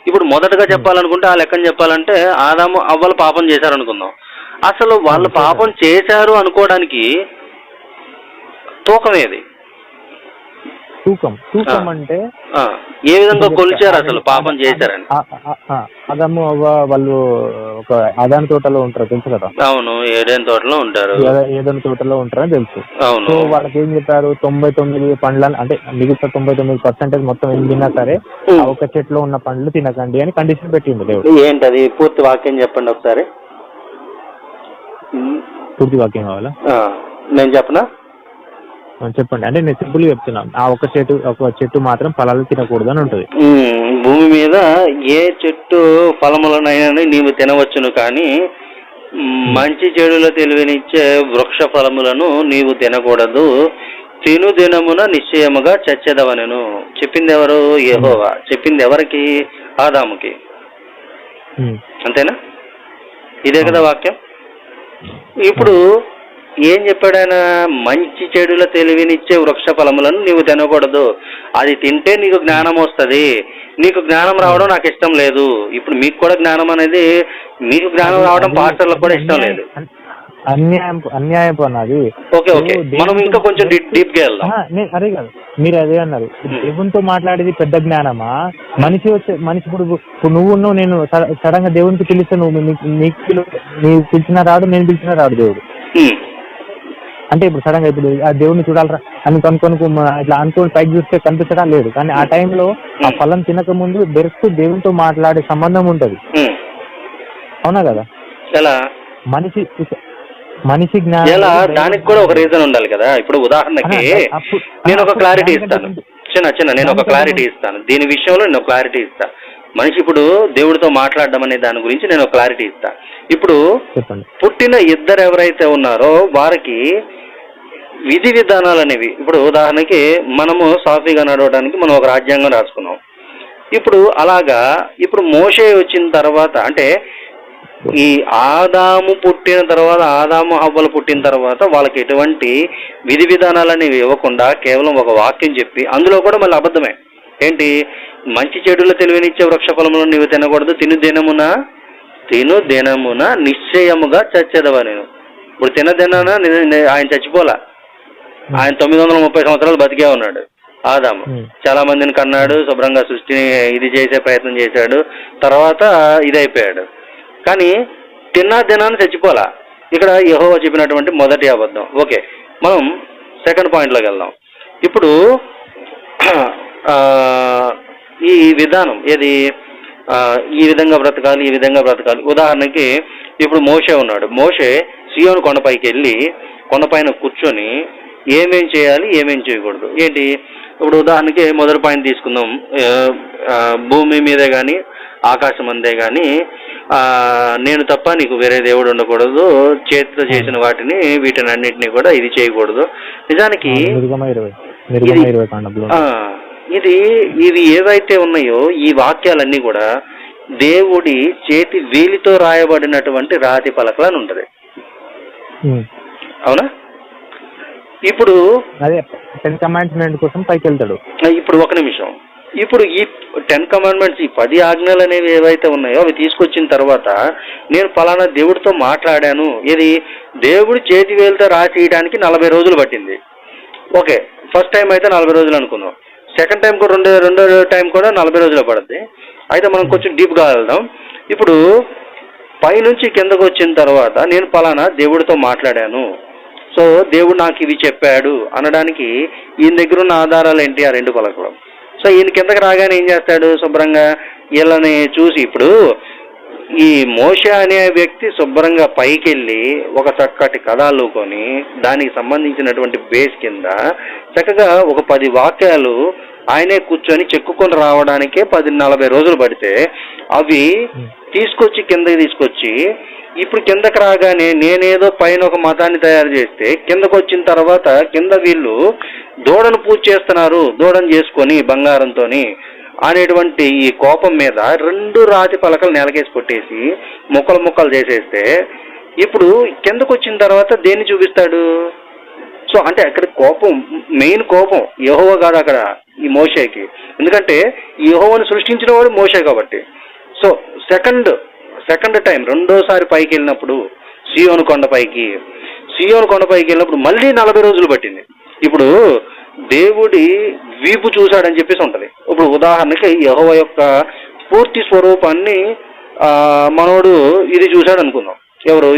ఇప్పుడు మొదటగా చెప్పాలనుకుంటే ఆ లెక్కన చెప్పాలంటే ఆదాము అవ్వలు పాపం చేశారు అనుకుందాం. అసలు వాళ్ళు పాపం చేశారు అనుకోవడానికి తూకం ఏది? తూకం అంటే ఏ విధంగా కొలిచారు అసలు పాపం చేశారని? ఆదాము వాళ్ళు ఒక ఆదాని తోటలో ఉంటారు, తెలుసు కదా? అవును, ఏదైనా తోటలో ఉంటారు. ఏదైనా తోటలో ఉంటారని తెలుసు. అవును. సో వాళ్ళకి ఏం చెప్పారు? 99 పండ్లను అంటే మిగతా 99% మొత్తం ఏం తిన్నా సరే ఒక చెట్లో ఉన్న పండ్లు తినకండి అని కండిషన్ పెట్టింది దేవుడు. ఏంటది? పూర్తి వాక్యం చెప్పండి ఒకసారి. పూర్తి వాక్యం కావాలా? నేను చెప్పనా? చెప్పండి. అంటే నేను సింపుల్ గా చెప్తున్నాను. ఆ ఒక చెట్టు మాత్రం ఫలాలు తినకూడదు అని ఉంటుంది. భూమి మీద ఏ చెట్టు ఫలములనైనా నీవు తినవచ్చును, కానీ మంచి చెడుల తెలివినిచ్చే వృక్ష ఫలములను నీవు తినకూడదు, తిను దినమున నిశ్చయముగా చచ్చెదవనెను. చెప్పింది ఎవరు? యెహోవా. చెప్పింది ఎవరికి? ఆదాముకి. అంతేనా? ఇదే కదా వాక్యం. ఇప్పుడు ఏం చెప్పాడు ఆయన? మంచి చెడుల తెలివినిచ్చే వృక్ష ఫలములను నీవు తినకూడదు, అది తింటే నీకు జ్ఞానం వస్తుంది. నీకు జ్ఞానం రావడం నాకు ఇష్టం లేదు. ఇప్పుడు మీకు కూడా జ్ఞానం అనేది, మీకు జ్ఞానం రావడం పాస్టర్లకు కూడా ఇష్టం లేదు. అన్యాయం అన్నది. ఓకే, మనం ఇంకా కొంచెం డీప్ గా వెళ్దాం. అదే కాదు, మీరు అదే అన్నారు. దేవునితో మాట్లాడేది పెద్ద జ్ఞానమా? మనిషి ఇప్పుడు నువ్వు నేను సడన్ గా దేవునికి పిలిస్తే నీకు పిలిచిన రాడు, నేను పిలిచిన రాడు దేవుడు. అంటే ఇప్పుడు సడన్ గా ఇప్పుడు ఆ దేవుడిని చూడాలరా అని కనుక్కొని ఇట్లా అనుకోని పైకి చూస్తే కనిపించడా లేదు. కానీ ఆ టైంలో ఆ ఫలం తినక ముందు డైరెక్ట్ దేవునితో మాట్లాడే సంబంధం ఉంటది. అవునా కదా? ఎలా మనిషి జ్ఞానం దానికి కూడా ఒక రీజన్ ఉండాలి కదా. ఇప్పుడు ఉదాహరణకి నేను ఒక క్లారిటీ ఇస్తాను, నేను ఒక క్లారిటీ ఇస్తాను దీని విషయంలో. నేను క్లారిటీ ఇస్తాను. మనిషి ఇప్పుడు దేవుడితో మాట్లాడడం అనే దాని గురించి నేను ఒక క్లారిటీ ఇస్తాను. ఇప్పుడు పుట్టిన ఇద్దరు ఎవరైతే ఉన్నారో వారికి విధి విధానాలు అనేవి, ఇప్పుడు ఉదాహరణకి మనము సాఫీగా నడవడానికి మనం ఒక రాజ్యాంగం రాసుకున్నాం. ఇప్పుడు అలాగా ఇప్పుడు మోషే వచ్చిన తర్వాత, అంటే ఈ ఆదాము పుట్టిన తర్వాత, ఆదాము హవ్వలు పుట్టిన తర్వాత వాళ్ళకి ఎటువంటి విధి విధానాలు అనేవి ఇవ్వకుండా కేవలం ఒక వాక్యం చెప్పి, అందులో కూడా మళ్ళీ అబద్ధమే. ఏంటి? మంచి చెడుల తెలివినిచ్చే వృక్ష ఫలములను నీవు తినకూడదు, తిను దినమున తిను దినమున నిశ్చయముగా చచ్చేదవా నేను. ఇప్పుడు తినదినాన ఆయన చచ్చిపోలా, ఆయన 930 సంవత్సరాలు బతికే ఉన్నాడు. ఆదాము చాలా మందిని కన్నాడు, శుభ్రంగా సృష్టిని ఇది చేసే ప్రయత్నం చేశాడు, తర్వాత ఇదైపోయాడు. కానీ దినాన్ని చచ్చిపోలా. ఇక్కడ యెహోవా చెప్పినటువంటి మొదటి అబద్ధం. ఓకే, మనం సెకండ్ పాయింట్లోకి వెళ్దాం. ఇప్పుడు ఈ విధానం ఏది, ఈ విధంగా బ్రతకాలి, ఈ విధంగా బ్రతకాలి. ఉదాహరణకి ఇప్పుడు మోషే ఉన్నాడు. మోషే సీయోను కొండపైకి వెళ్ళి కొండపైన కూర్చొని ఏమేం చేయాలి, ఏమేం చేయకూడదు ఏంటి. ఇప్పుడు ఉదాహరణకి మొదటి పాయింట్ తీసుకుందాం. భూమి మీదే కానీ ఆకాశం అందే కానీ నేను తప్ప నీకు వేరే దేవుడు ఉండకూడదు, చేతితో చేసిన వాటిని వీటిని అన్నింటినీ కూడా ఇది చేయకూడదు. నిజానికి ఇవి ఏవైతే ఉన్నాయో ఈ వాక్యాలన్నీ కూడా దేవుడి చేతి వేలితో రాయబడినటువంటి రాతి పలకలని ఉంటది. అవునా? ఇప్పుడు అదే 10 కమాండ్మెంట్ కోసం పైకి వెళ్తాడు. ఇప్పుడు ఒక నిమిషం. ఇప్పుడు ఈ 10 కమాండ్మెంట్స్, ఈ 10 ఆజ్ఞలు అనేవి ఏవైతే ఉన్నాయో అవి తీసుకొచ్చిన తర్వాత నేను ఫలానా దేవుడితో మాట్లాడాను, ఇది దేవుడి చేతి వేలితో రాసేయడానికి 40 రోజులు పట్టింది. ఓకే, ఫస్ట్ టైం అయితే 40 రోజులు అనుకుందాం. సెకండ్ టైం కూడా రెండో టైం కూడా 40 రోజులు పడుద్ది. అయితే మనం కొంచెం డీప్గా వెళ్దాం. ఇప్పుడు పైనుంచి కిందకు వచ్చిన తర్వాత నేను ఫలానా దేవుడితో మాట్లాడాను, సో దేవుడు నాకు ఇవి చెప్పాడు అనడానికి ఈయన దగ్గర ఉన్న ఆధారాలు ఏంటి? ఆ 2 పలకలు. సో ఈయన కిందకి రాగానే ఏం చేస్తాడు? శుభ్రంగా వీళ్ళని చూసి, ఇప్పుడు ఈ మోషే అనే వ్యక్తి శుభ్రంగా పైకి వెళ్ళి ఒక చక్కటి కథ అల్లుకొని దానికి సంబంధించినటువంటి బేస్ కింద చక్కగా ఒక 10 వాక్యాలు ఆయనే కూర్చొని చెక్కుకొని రావడానికే 40 రోజులు పడితే అవి తీసుకొచ్చి కిందకి తీసుకొచ్చి ఇప్పుడు కిందకి రాగానే నేనేదో పైన ఒక మతాన్ని తయారు చేస్తే కిందకు వచ్చిన తర్వాత కింద వీళ్ళు దూడను పూజ చేస్తున్నారు, దూడను చేసుకొని బంగారంతో అనేటువంటి ఈ కోపం మీద 2 రాతి పలకలు నేలకేసి కొట్టేసి ముక్కలు చేసేస్తే ఇప్పుడు కిందకు వచ్చిన తర్వాత దేన్ని చూపిస్తాడు? సో అంటే అక్కడ కోపం, మెయిన్ కోపం యెహోవా కాదు అక్కడ ఈ మోషేకి. ఎందుకంటే యెహోవాను సృష్టించిన వాడు మోషే కాబట్టి. సో సెకండ్ టైం రెండోసారి పైకి వెళ్ళినప్పుడు సీయోను కొండపైకి వెళ్ళినప్పుడు మళ్ళీ 40 రోజులు పట్టింది. ఇప్పుడు దేవుడి వీపు చూశాడని చెప్పేసి ఉంటుంది. ఇప్పుడు ఉదాహరణకి యెహోవా యొక్క పూర్తి స్వరూపాన్ని మనోడు ఇది చూశాడు అనుకుందాం. ఎవరు?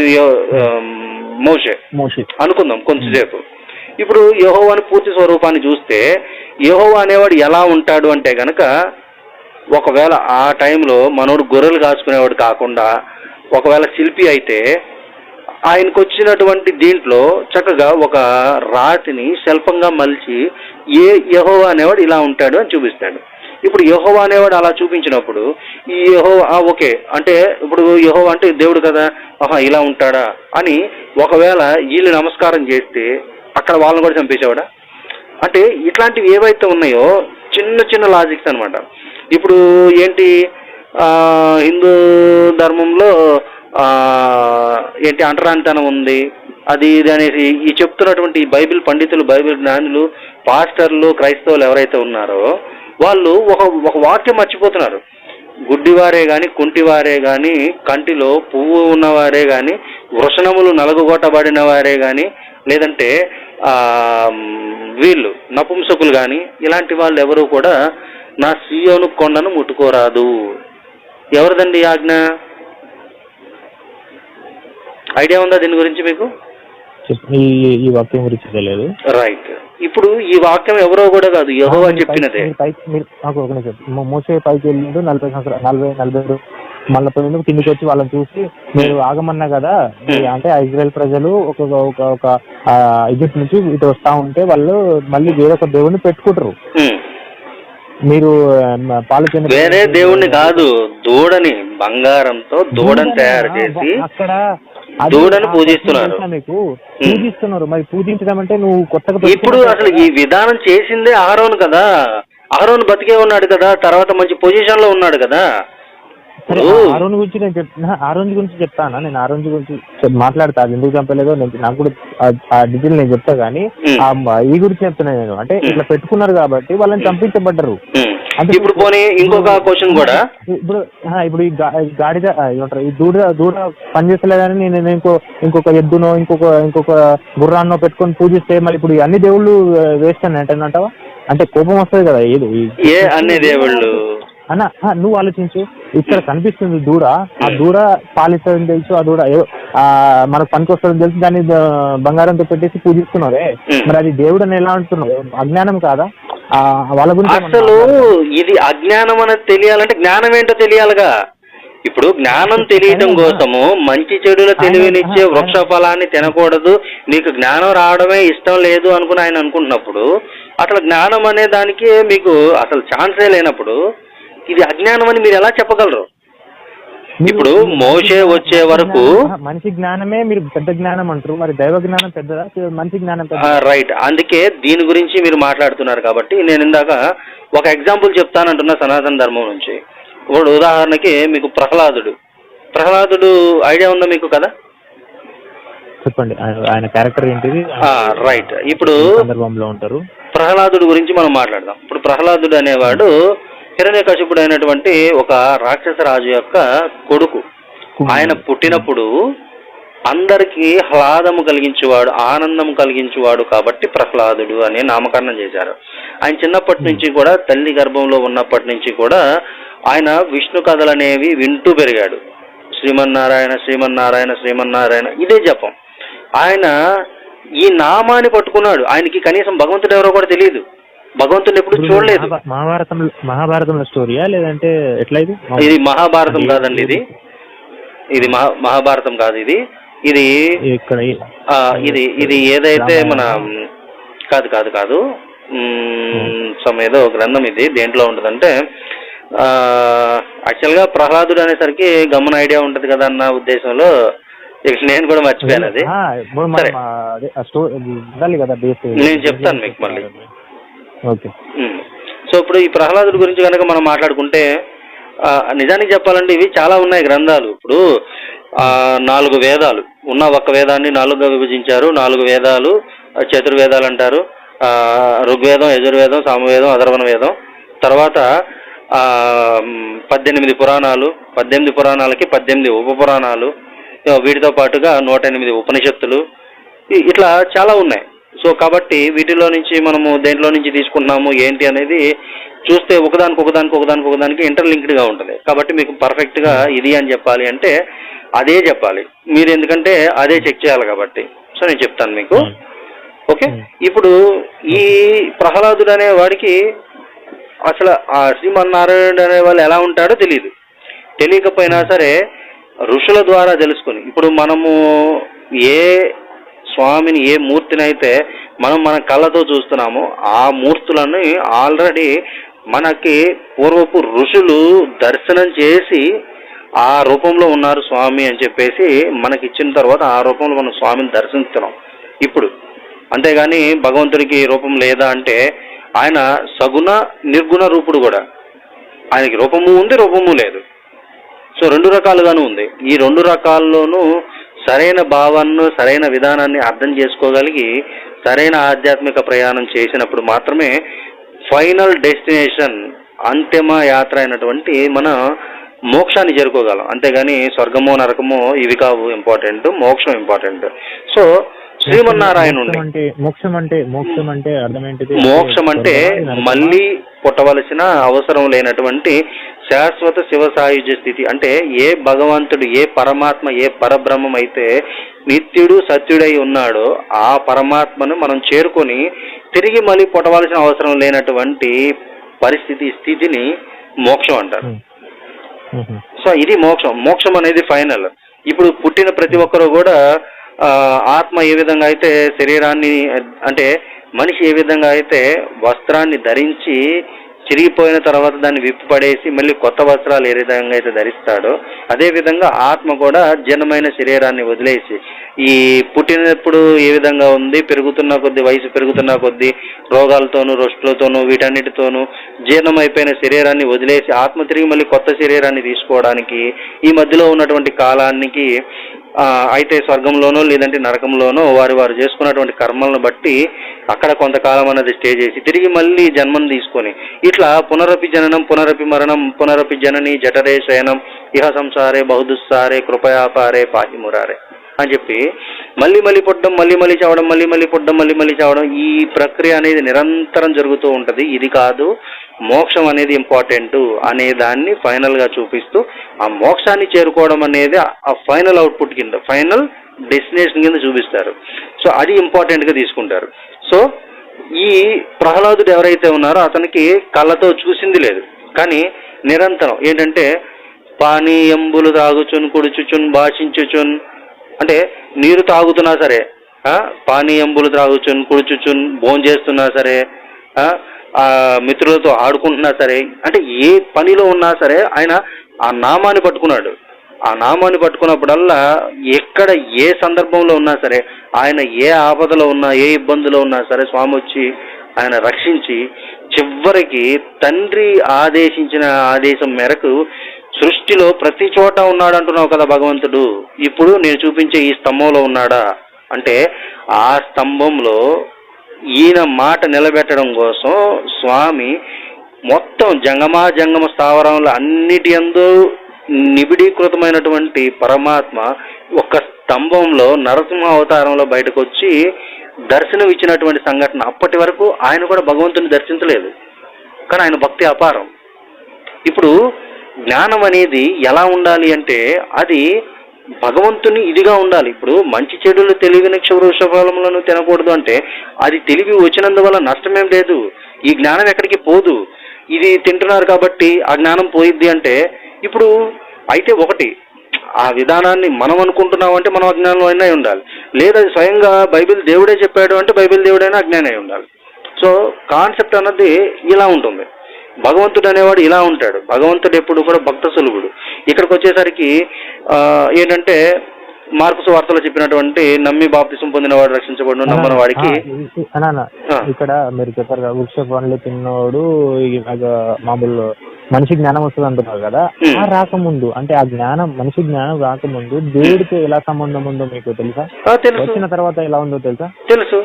మోషే అనుకుందాం కొంచెంసేపు. ఇప్పుడు యెహోవాని పూర్తి స్వరూపాన్ని చూస్తే యెహోవా అనేవాడు ఎలా ఉంటాడు అంటే గనక, ఒకవేళ ఆ టైంలో మనోడు గొర్రెలు కాసుకునేవాడు కాకుండా ఒకవేళ శిల్పి అయితే ఆయనకు వచ్చినటువంటి దీంట్లో చక్కగా ఒక రాతిని శిల్పంగా మలిచి యెహోవా అనేవాడు ఇలా ఉంటాడు అని చూపిస్తాడు. ఇప్పుడు యెహోవా అనేవాడు అలా చూపించినప్పుడు ఈ యెహోవా ఓకే అంటే ఇప్పుడు యెహోవా అంటే దేవుడు కదా, ఇలా ఉంటాడా అని ఒకవేళ వీళ్ళు నమస్కారం చేస్తే అక్కడ వాళ్ళని కూడా చంపేసేవాడా? అంటే ఇట్లాంటివి ఏవైతే ఉన్నాయో చిన్న లాజిక్స్ అనమాట. ఇప్పుడు ఏంటి, హిందూ ధర్మంలో ఏంటి అంటరానితనం ఉంది, అది ఇది అనేసి ఈ చెప్తున్నటువంటి బైబిల్ పండితులు, బైబిల్ జ్ఞానులు, పాస్టర్లు, క్రైస్తవులు ఎవరైతే ఉన్నారో వాళ్ళు ఒక వాక్యం మర్చిపోతున్నారు. గుడ్డివారే కానీ, కుంటివారే కానీ, కంటిలో పువ్వు ఉన్నవారే కానీ, వృషణములు నలుగుగొట్టబడిన వారే కానీ, లేదంటే వీళ్ళు నపుంసకులు కానీ, ఇలాంటి వాళ్ళు ఎవరు కూడా నా సీయోను కొండను ముట్టుకోరాదు. ఎవరిదండి ఆజ్ఞ? ఐడియా ఉందా దీని గురించి మీకు? ఈ వాక్యం గురించి తెలియదు. రైట్. ఇప్పుడు ఈ వాక్యం ఎవరో కూడా కాదు, యెహోవా చెప్పినదే. మోషే పైకి వెళ్ళిండు 40 సంవత్సరాలు 40 మళ్ళీ పోయిన కిందికి వచ్చి వాళ్ళని చూసి మీరు ఆగమన్నా కదా, అంటే ఇజ్రాయెల్ ప్రజలు ఒక ఈజిప్ట్ నుంచి ఇటు వస్తా ఉంటే వాళ్ళు మళ్ళీ వేరొక దేవుడిని పెట్టుకుంటారు. మీరు వేరే దేవుణ్ణి కాదు, దూడని, బంగారంతో దూడని తయారు చేసి అక్కడ దూడని పూజిస్తున్నారు. మరి పూజించడం అంటే నువ్వు కొత్తగా ఇప్పుడు అసలు ఈ విధానం చేసిందే అహరోను కదా. అహరోను బతికే ఉన్నాడు కదా, తర్వాత మంచి పొజిషన్ లో ఉన్నాడు కదా. ఆరోన్ గురించి నేను చెప్తానా? నేను ఆరోన్ గురించి మాట్లాడతా, అది ఎందుకు చంపలేదో నాకు కూడా ఆ డీటెయిల్ నేను చెప్తా. కానీ ఈ గురించి చెప్తున్నా నేను, అంటే ఇట్లా పెట్టుకున్నారు కాబట్టి వాళ్ళని చంపించబడ్డరు. ఇప్పుడు పోనీ ఇంకొక క్వశ్చన్ కూడా, ఇప్పుడు ఈ గాడిద ఏమంటారు, ఈ దూడ పనిచేస్తలేదని నేను ఇంకొక ఎద్దునో ఇంకొక గుర్రాన్నో పెట్టుకొని పూజిస్తే మరి ఇప్పుడు అన్ని దేవుళ్ళు వేస్ట్ అని అంటావా? అంటే కోపం వస్తుంది కదా. ఏ అన్ని దేవుళ్ళు అన్న నువ్వు ఆలోచించు. ఇక్కడ కనిపిస్తుంది దూడ, ఆ దూడ పాలిస్తుందని తెలుసు, ఆ దూడ మనకు పనికి వస్తుందని తెలుసు, దాన్ని బంగారంతో పెట్టేసి పూజిస్తున్నారే, మరి అది దేవుడు అని ఎలా అంటున్నావు? అజ్ఞానం కాదా వాళ్ళ గురించి? అసలు ఇది అజ్ఞానం అనేది తెలియాలంటే జ్ఞానం ఏంటో తెలియాలిగా. ఇప్పుడు జ్ఞానం తెలియటం కోసము మంచి చెడుల తెలివినిచ్చే వృక్ష ఫలాన్ని తినకూడదు, నీకు జ్ఞానం రావడమే ఇష్టం లేదు అనుకుని ఆయన అనుకుంటున్నప్పుడు, అసలు జ్ఞానం అనే దానికి మీకు అసలు ఛాన్సే లేనప్పుడు ఇది అజ్ఞానం అని మీరు ఎలా చెప్పగలరు? ఇప్పుడు మోషే వచ్చే వరకు మనిషి జ్ఞానమే మీరు పెద్ద జ్ఞానం అంటారు, మరి దైవ జ్ఞానం పెద్దదా, మనిషి జ్ఞానం పెద్ద? రైట్, అందుకే దీని గురించి మీరు మాట్లాడుతున్నారు కాబట్టి నేను ఇందాక ఒక ఎగ్జాంపుల్ చెప్తానంటున్నా సనాతన ధర్మం నుంచి. ఇప్పుడు ఉదాహరణకి మీకు ప్రహ్లాదుడు ఐడియా ఉందా మీకు కదా? చెప్పండి, ఆయన క్యారెక్టర్ ఏంటిది? రైట్, ఇప్పుడు సందర్భంలో ఉంటారు. ప్రహ్లాదుడు గురించి మనం మాట్లాడదాం. ఇప్పుడు ప్రహ్లాదుడు అనేవాడు హిరణ్యకశిపుడు అయినటువంటి ఒక రాక్షస రాజు యొక్క కొడుకు. ఆయన పుట్టినప్పుడు అందరికీ ఆహ్లాదము కలిగించేవాడు, ఆనందం కలిగించేవాడు కాబట్టి ప్రహ్లాదుడు అని నామకరణం చేశారు. ఆయన చిన్నప్పటి నుంచి కూడా, తల్లి గర్భంలో ఉన్నప్పటి నుంచి కూడా ఆయన విష్ణు కథలు అనేవి వింటూ పెరిగాడు. శ్రీమన్నారాయణ శ్రీమన్నారాయణ శ్రీమన్నారాయణ ఇదే జపం. ఆయన ఈ నామాన్ని పట్టుకున్నాడు. ఆయనకి కనీసం భగవంతుడు ఎవరో కూడా తెలియదు, భగవంతుని ఎప్పుడు చూడలేదు. మహాభారతంలో స్టోరీయా లేదంటే ఎట్లా? ఇది మహాభారతం కాదండి, ఇది మహాభారతం కాదు. ఇది ఇది ఏదైతే మన కాదు ఏదో గ్రంథం. ఇది దేంట్లో ఉంటుందంటే యాక్చువల్గా ప్రహ్లాదుడు అనేసరికి గమన ఐడియా ఉంటుంది కదా అన్న ఉద్దేశంలో నేను కూడా మర్చిపోయాను. అది నేను చెప్తాను మీకు మళ్ళీ. ఓకే. సో ఇప్పుడు ఈ ప్రహ్లాదుడి గురించి కనుక మనం మాట్లాడుకుంటే నిజానికి చెప్పాలంటే ఇవి చాలా ఉన్నాయి గ్రంథాలు. ఇప్పుడు 4 వేదాలు ఉన్న ఒక్క వేదాన్ని 4గా విభజించారు. 4 వేదాలు చతుర్వేదాలు అంటారు. ఋగ్వేదం, యజుర్వేదం, సామవేదం, అథర్వణ వేదం. తర్వాత 18 పురాణాలు, 18 పురాణాలకి 18 ఉపపురాణాలు, వీటితో పాటుగా 108 ఉపనిషత్తులు, ఇట్లా చాలా ఉన్నాయి. సో కాబట్టి వీటిలో నుంచి మనము దేంట్లో నుంచి తీసుకుంటున్నాము ఏంటి అనేది చూస్తే ఒకదానికి ఇంటర్లింక్డ్గా ఉంటుంది. కాబట్టి మీకు పర్ఫెక్ట్గా ఇది అని చెప్పాలి అంటే అదే చెప్పాలి మీరు, ఎందుకంటే అదే చెక్ చేయాలి కాబట్టి. సో నేను చెప్తాను మీకు. ఓకే, ఇప్పుడు ఈ ప్రహ్లాదుడు అనే వాడికి అసలు ఆ శ్రీమన్నారాయణుడు అనే వాళ్ళు ఎలా ఉంటాడో తెలియకపోయినా సరే ఋషుల ద్వారా తెలుసుకుని, ఇప్పుడు మనము ఏ స్వామిని ఏ మూర్తినైతే మనం మన కళ్ళతో చూస్తున్నామో ఆ మూర్తులను ఆల్రెడీ మనకి పూర్వపు ఋషులు దర్శనం చేసి ఆ రూపంలో ఉన్నారు స్వామి అని చెప్పేసి మనకి ఇచ్చిన తర్వాత ఆ రూపంలో మనం స్వామిని దర్శిస్తున్నాం ఇప్పుడు. అంతేగాని భగవంతుడికి రూపం లేదా అంటే ఆయన సగుణ నిర్గుణ రూపుడు కూడా. ఆయనకి రూపము ఉంది, రూపము లేదు. సో 2 రకాలుగాను ఉంది. ఈ 2 రకాల్లోనూ సరైన భావాన్ని, సరైన విధానాన్ని అర్థం చేసుకోగలిగి సరైన ఆధ్యాత్మిక ప్రయాణం చేసినప్పుడు మాత్రమే ఫైనల్ డెస్టినేషన్, అంతిమ యాత్ర అయినటువంటి మన మోక్షాన్ని చేరుకోగలం. అంతేగాని స్వర్గమో నరకమో ఇవి కావు ఇంపార్టెంట్, మోక్షం ఇంపార్టెంట్. సో శ్రీమన్నారాయణుడు మోక్షం అంటే అర్థం ఏంటిది? మోక్షం అంటే మళ్ళీ పుట్టవలసిన అవసరం లేనటువంటి శాశ్వత శివ సాయుధ్య స్థితి. అంటే ఏ భగవంతుడు, ఏ పరమాత్మ, ఏ పరబ్రహ్మం అయితే నిత్యుడు సత్యుడై ఉన్నాడో ఆ పరమాత్మను మనం చేరుకొని తిరిగి మళ్ళీ పుట్టవలసిన అవసరం లేనటువంటి స్థితిని మోక్షం అంటారు. సో ఇది మోక్షం అనేది ఫైనల్. ఇప్పుడు పుట్టిన ప్రతి ఒక్కరు కూడా ఆత్మ ఏ విధంగా అయితే శరీరాన్ని, అంటే మనిషి ఏ విధంగా అయితే వస్త్రాన్ని ధరించి చిరిగిపోయిన తర్వాత దాన్ని విప్పిపడేసి మళ్ళీ కొత్త వస్త్రాలు ఏ విధంగా అయితే ధరిస్తాడో అదేవిధంగా ఆత్మ కూడా జీర్ణమైన శరీరాన్ని వదిలేసి ఈ పుట్టినప్పుడు ఏ విధంగా ఉంది, పెరుగుతున్న కొద్దీ, వయసు పెరుగుతున్న కొద్దీ రోగాలతోనూ రొస్టులతోనూ వీటన్నిటితోనూ జీర్ణమైపోయిన శరీరాన్ని వదిలేసి ఆత్మ తిరిగి మళ్ళీ కొత్త శరీరాన్ని తీసుకోవడానికి ఈ మధ్యలో ఉన్నటువంటి కాలానికి అయితే స్వర్గంలోనో లేదంటే నరకంలోనో వారు చేసుకున్నటువంటి కర్మలను బట్టి అక్కడ కొంతకాలం అనేది స్టే చేసి తిరిగి మళ్ళీ జన్మను తీసుకొని ఇట్లా పునరపి జననం పునరపి మరణం పునరపి జనని జఠరే శయనం ఇహ సంసారే బహుదుస్సారే కృపయాపారే పాహి మురారే అని చెప్పి మళ్ళీ పుట్టడం మళ్ళీ చావడం మళ్ళీ పుట్టడం మళ్ళీ చావడం ఈ ప్రక్రియ అనేది నిరంతరం జరుగుతూ ఉంటుంది. ఇది కాదు మోక్షం అనేది ఇంపార్టెంట్ అనే దాన్ని ఫైనల్గా చూపిస్తూ ఆ మోక్షాన్ని చేరుకోవడం అనేది ఆ ఫైనల్ అవుట్పుట్ కింద ఫైనల్ డెస్టినేషన్ కింద చూపిస్తారు. సో అది ఇంపార్టెంట్గా తీసుకుంటారు. సో ఈ ప్రహ్లాదుడు ఎవరైతే ఉన్నారో అతనికి కళ్ళతో చూసింది లేదు, కానీ నిరంతరం ఏంటంటే పానీయంబులు తాగుచున్ కుడుచుచున్ భాషించుచున్ అంటే నీరు తాగుతున్నా సరే, పానీయంబులు త్రాగుచున్ కుడుచుచున్ భోంచేస్తున్నా సరే, మిత్రులతో ఆడుకుంటున్నా సరే, అంటే ఏ పనిలో ఉన్నా సరే ఆయన ఆ నామాన్ని పట్టుకున్నాడు. ఆ నామాన్ని పట్టుకున్నప్పుడల్లా ఎక్కడ ఏ సందర్భంలో ఉన్నా సరే, ఆయన ఏ ఆపదలో ఉన్నా ఏ ఇబ్బందిలో ఉన్నా సరే స్వామి వచ్చి ఆయన రక్షించి చివరికి తండ్రి ఆదేశించిన ఆదేశం మేరకు సృష్టిలో ప్రతి చోట ఉన్నాడు అంటున్నావు కదా భగవంతుడు, ఇప్పుడు నేను చూపించే ఈ స్తంభంలో ఉన్నాడా అంటే ఆ స్తంభంలో ఈయన మాట నిలబెట్టడం కోసం స్వామి మొత్తం జంగమ స్థావరంలో అన్నిటి యందు నిబిడీకృతమైనటువంటి పరమాత్మ ఒక స్తంభంలో నరసింహ అవతారంలో బయటకు వచ్చి దర్శనం ఇచ్చినటువంటి సంఘటన. అప్పటి వరకు ఆయన కూడా భగవంతుని దర్శించలేదు, కానీ ఆయన భక్తి అపారం. ఇప్పుడు జ్ఞానం అనేది ఎలా ఉండాలి అంటే అది భగవంతుని ఇదిగా ఉండాలి. ఇప్పుడు మంచి చెడులు తెలివి వృషఫలములను తినకూడదు అంటే అది తెలివి వచ్చినందువల్ల నష్టమేం లేదు, ఈ జ్ఞానం ఎక్కడికి పోదు. ఇది తింటున్నారు కాబట్టి ఆ జ్ఞానం పోయిద్ది అంటే ఇప్పుడు అయితే ఒకటి ఆ విధానాన్ని మనం అనుకుంటున్నాం అంటే మనం అజ్ఞానం అయినా ఉండాలి, లేదా స్వయంగా బైబిల్ దేవుడే చెప్పాడు అంటే బైబిల్ దేవుడైనా అజ్ఞానం అయి ఉండాలి. సో కాన్సెప్ట్ అన్నది ఇలా ఉంటుంది. భగవంతుడు అనేవాడు ఇలా ఉంటాడు. భగవంతుడు ఎప్పుడు కూడా భక్త సులువుడు. ఇక్కడికి వచ్చేసరికి ఏంటంటే మార్కు సువార్తలో చెప్పినటువంటి నమ్మి బాప్తిసం పొందినవాడు రక్షించబడును, నమ్మని వాడికి ఇక్కడ మీరు చెప్పారు కదా వృక్ష పండ్లు తిన్నవాడు మామూలు మనిషి జ్ఞానం వస్తుంది అంటున్నారు కదా. ఆ రాకముందు అంటే ఆ జ్ఞానం మనిషి జ్ఞానం రాకముందు దేవుడితో ఎలా సంబంధం ఉందో మీకు తెలుసా? వచ్చిన తర్వాత ఎలా ఉందో తెలుసా? తెలుసు.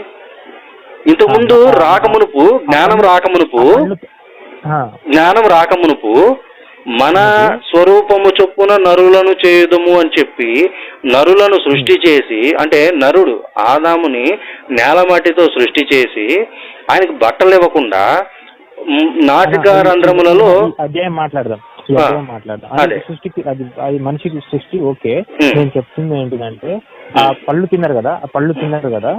ఇంతకుముందు రాకమునుపు జ్ఞానం రాకమునుపు మన స్వరూపము చొప్పున నరులను చేయుదుము అని చెప్పి నరులను సృష్టి చేసి, అంటే నరుడు ఆదాముని నేలమట్టితో సృష్టి చేసి ఆయనకి బట్టలు ఇవ్వకుండా నాటిక రంధ్రములలో అధ్యాయం మాట్లాడదాం. సృష్టికి అది మనిషికి సృష్టి ఓకే. నేను చెప్తుంది ఏంటిదంటే ఆ పళ్ళు తిన్నారు కదా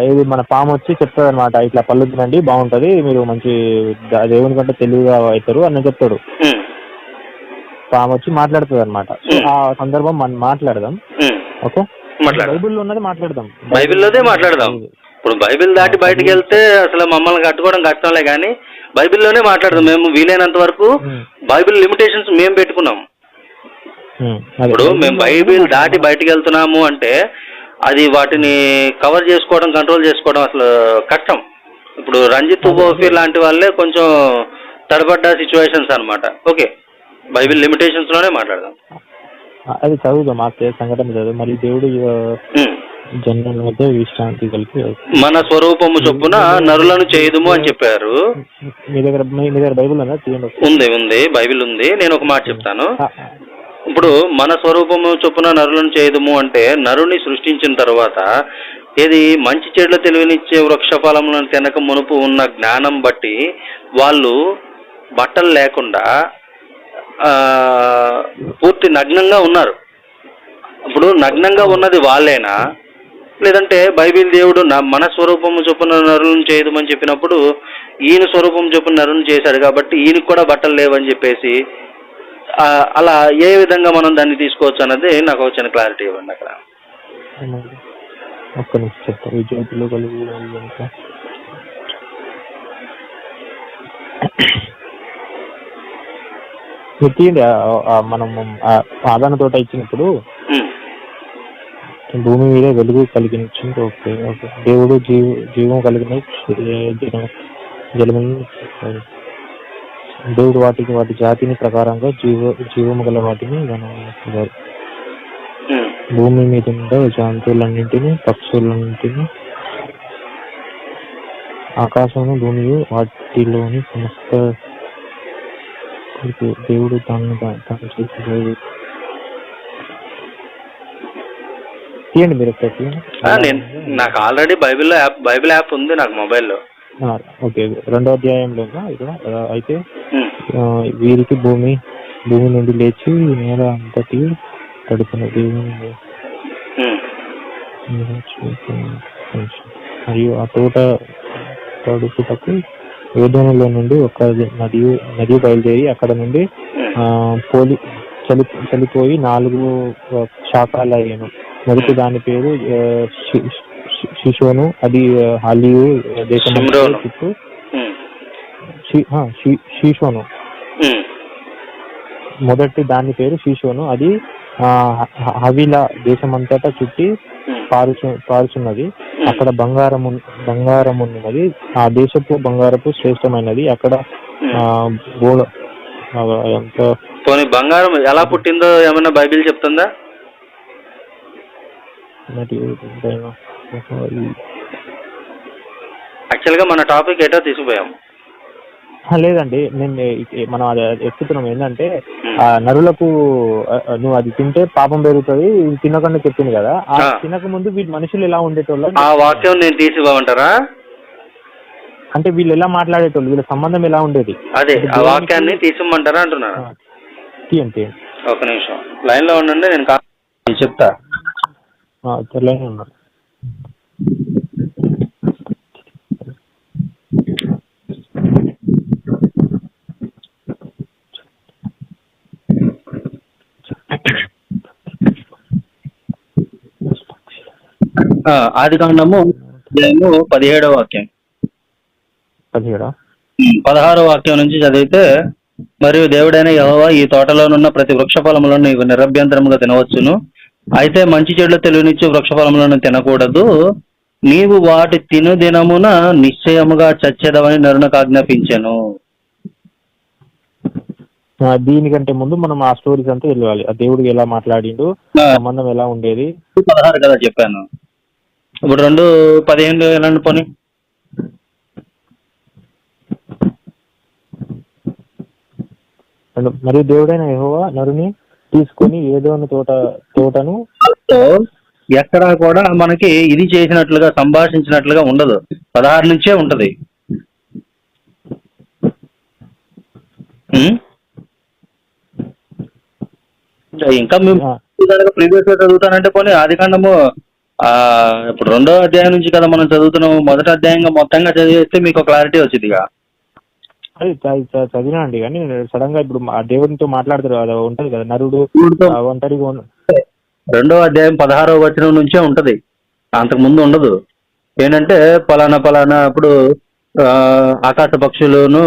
ఏది మన పాము వచ్చి చెప్తుంది అనమాట, ఇట్లా పళ్ళు తినండి బాగుంటది, మీరు మంచి దేవుని కంటే తెలివిగా అవుతారు అని చెప్తాడు. పాము వచ్చి మాట్లాడుతుంది అనమాట. ఆ సందర్భం మనం మాట్లాడదాం. ఓకే, బైబిల్లో ఉన్నది మాట్లాడదాం. బైబిల్లోదే మాట్లాడదాం. ఇప్పుడు బైబిల్ దాటి బయటకు వెళ్తే అసలు మమ్మల్ని కట్టుకోవడం కష్టంలే, కానీ బైబిల్లోనే మాట్లాడదాం. మేము వీలైనంత వరకు బైబిల్ లిమిటేషన్స్ మేము పెట్టుకున్నాం. ఇప్పుడు మేము బైబిల్ దాటి బయటకు వెళ్తున్నాము అంటే అది వాటిని కవర్ చేసుకోవడం కంట్రోల్ చేసుకోవడం అసలు కష్టం. ఇప్పుడు రంజిత్ బోఫీ లాంటి వాళ్ళే కొంచెం తడబడ్డ సిచ్యువేషన్స్ అనమాట. ఓకే, బైబిల్ లిమిటేషన్స్ లోనే మాట్లాడదాం. అది చదువుదాం, మాకు సంఘటన చదువు. మరి దేవుడు జన్మల మధ్య విశ్రాంతి కలిపి మన స్వరూపము చొప్పున నరులను చేయదుము అని చెప్పారు. మీ దగ్గర బైబిల్ ఉందా? ఉంది, బైబిల్ ఉంది. నేను ఒక మాట చెప్తాను. ఇప్పుడు మన స్వరూపము చొప్పున నరులను చేయదుము అంటే నరుని సృష్టించిన తర్వాత ఏది మంచి చెడుల తెలివినిచ్చే వృక్ష ఫలములను తినక మునుపు ఉన్న జ్ఞానం బట్టి వాళ్ళు బట్టలు లేకుండా పూర్తి నగ్నంగా ఉన్నారు. ఇప్పుడు నగ్నంగా ఉన్నది వాళ్ళేనా, లేదంటే బైబిల్ దేవుడు మన స్వరూపము చొప్పున నరులను చేయదుమని చెప్పినప్పుడు ఈయన స్వరూపం చొప్పున నరులను చేశాడు కాబట్టి ఈయనకి కూడా బట్టలు లేవని చెప్పేసి అలా ఏ విధంగా మనం దాన్ని తీసుకోవచ్చు అన్నది నాకు వచ్చిన క్లారిటీ ఇవ్వండి. అక్కడ ఒక్క నిమిషం చెప్తాను. విజయలో కలిగి మనం ఆదాన తోట ఇచ్చినప్పుడు భూమి మీద వెలుగు కలిగించింది. Okay okay. దేవుడు జీవం కలిగిన జలము దేవుడు వాటి జాతిని ప్రకారంగా జీవము గల వాటిని భూమి మీద ఉండే జంతువులన్నింటినీ, పక్షులన్నింటినీ, ఆకాశమును భూమియు వాటిలోని సమస్త దేవుడు తాను చేసి తీయండి మీరు ఒకసారి. నాకు ఆల్రెడీ బైబిల్ యాప్ ఉంది నాకు మొబైల్లో. ఓకే, 2వ అధ్యాయంలో ఇక్కడ అయితే వీరికి భూమి నుండి లేచి నేల అంతటి తడుపున దేవుని మరియు ఆ తోట తడుపుటకు ఏదోనులో నుండి ఒక నది బయలుదేరి అక్కడ నుండి చలిపోయి 4 శాఖలు అయ్యాను. మొదటి దాని పేరు షిషోను, అది హాలియు దేశం చుట్టూ. షీషోను మొదటి దాని పేరు షీషోను, అది హవిలా దేశమంతటా చుట్టి పారుచున్నది. అక్కడ బంగారం ఉన్నది, ఆ దేశపు బంగారపు శ్రేష్టమైనది. అక్కడ బంగారం ఎలా పుట్టిందో ఏమన్నా బైబిల్ చెప్తుందా? యాక్చువల్గా మన టాపిక్ ఏటో తీసుకుపోయాం. లేదండి, మనం అది ఎక్కుతున్నాం. ఏంటంటే నరులకు నువ్వు అది తింటే పాపం పెరుగుతుంది, తినకుండా చెప్పింది కదా. ఆ తినక ముందు వీళ్ళు మనుషులు ఎలా ఉండేటోళ్ళు, ఆ వాక్యం నేను తీసిపోమంటారా? అంటే వీళ్ళు ఎలా మాట్లాడేటోళ్ళు, వీళ్ళ సంబంధం ఎలా ఉండేది, అదే ఆ వాక్యాన్ని తీసిమంటారా అంటున్నాను. తీయండి. ఒక నిమిషం లైన్ లో ఉండండి, నేను చెప్తా. లైన్ ఉన్నారు. ఆదికాండము 17వ వాక్యం, 16వ వాక్యం నుంచి చదివితే, మరియు దేవుడైన యెహోవా ఈ తోటలోనున్న ప్రతి వృక్ష ఫలములను నీవు నిరభ్యంతరముగా తినవచ్చును, అయితే మంచి చెడులు తెలివినిచ్చు వృక్ష ఫలములను తినకూడదు, నీవు వాటి తిను దినమున నిశ్చయముగా చచ్చేదవని నరునికి ఆజ్ఞాపించెను. దీనికంటే ముందు మనం ఆ స్టోరీస్ అంతా వెళ్ళాలి. ఆ దేవుడికి ఎలా మాట్లాడిండు, సంబంధం ఎలా ఉండేది. 16 కదా చెప్పాను, ఇప్పుడు 2:15 వెళ్ళండి పోనీ. మరియు దేవుడైన యెహోవా నరుని తీసుకొని ఏదోని తోటను, ఎక్కడా కూడా మనకి ఇది చేసినట్లుగా సంభాషించినట్లుగా ఉండదు, 16 నుంచే ఉంటది. ఇంకా మేము ప్రీవియస్ గా చదువుతానంటే పోనీ ఆదికాండము ఇప్పుడు 2వ అధ్యాయం నుంచి కదా మనం చదువుతున్నాము, మొదటి అధ్యాయంగా మొత్తంగా చదివేస్తే మీకు క్లారిటీ వచ్చిందిగా. అది చదివినా అండి, కానీ సడన్ గా ఇప్పుడు దేవుడితో మాట్లాడతారు కదా, ఉంటది కదా నరుడు ఒంటరిగా. 2వ అధ్యాయం 16వ వచనం నుంచే ఉంటది, అంతకు ముందు ఉండదు. ఏంటంటే పలానా ఇప్పుడు ఆకాశ పక్షులను,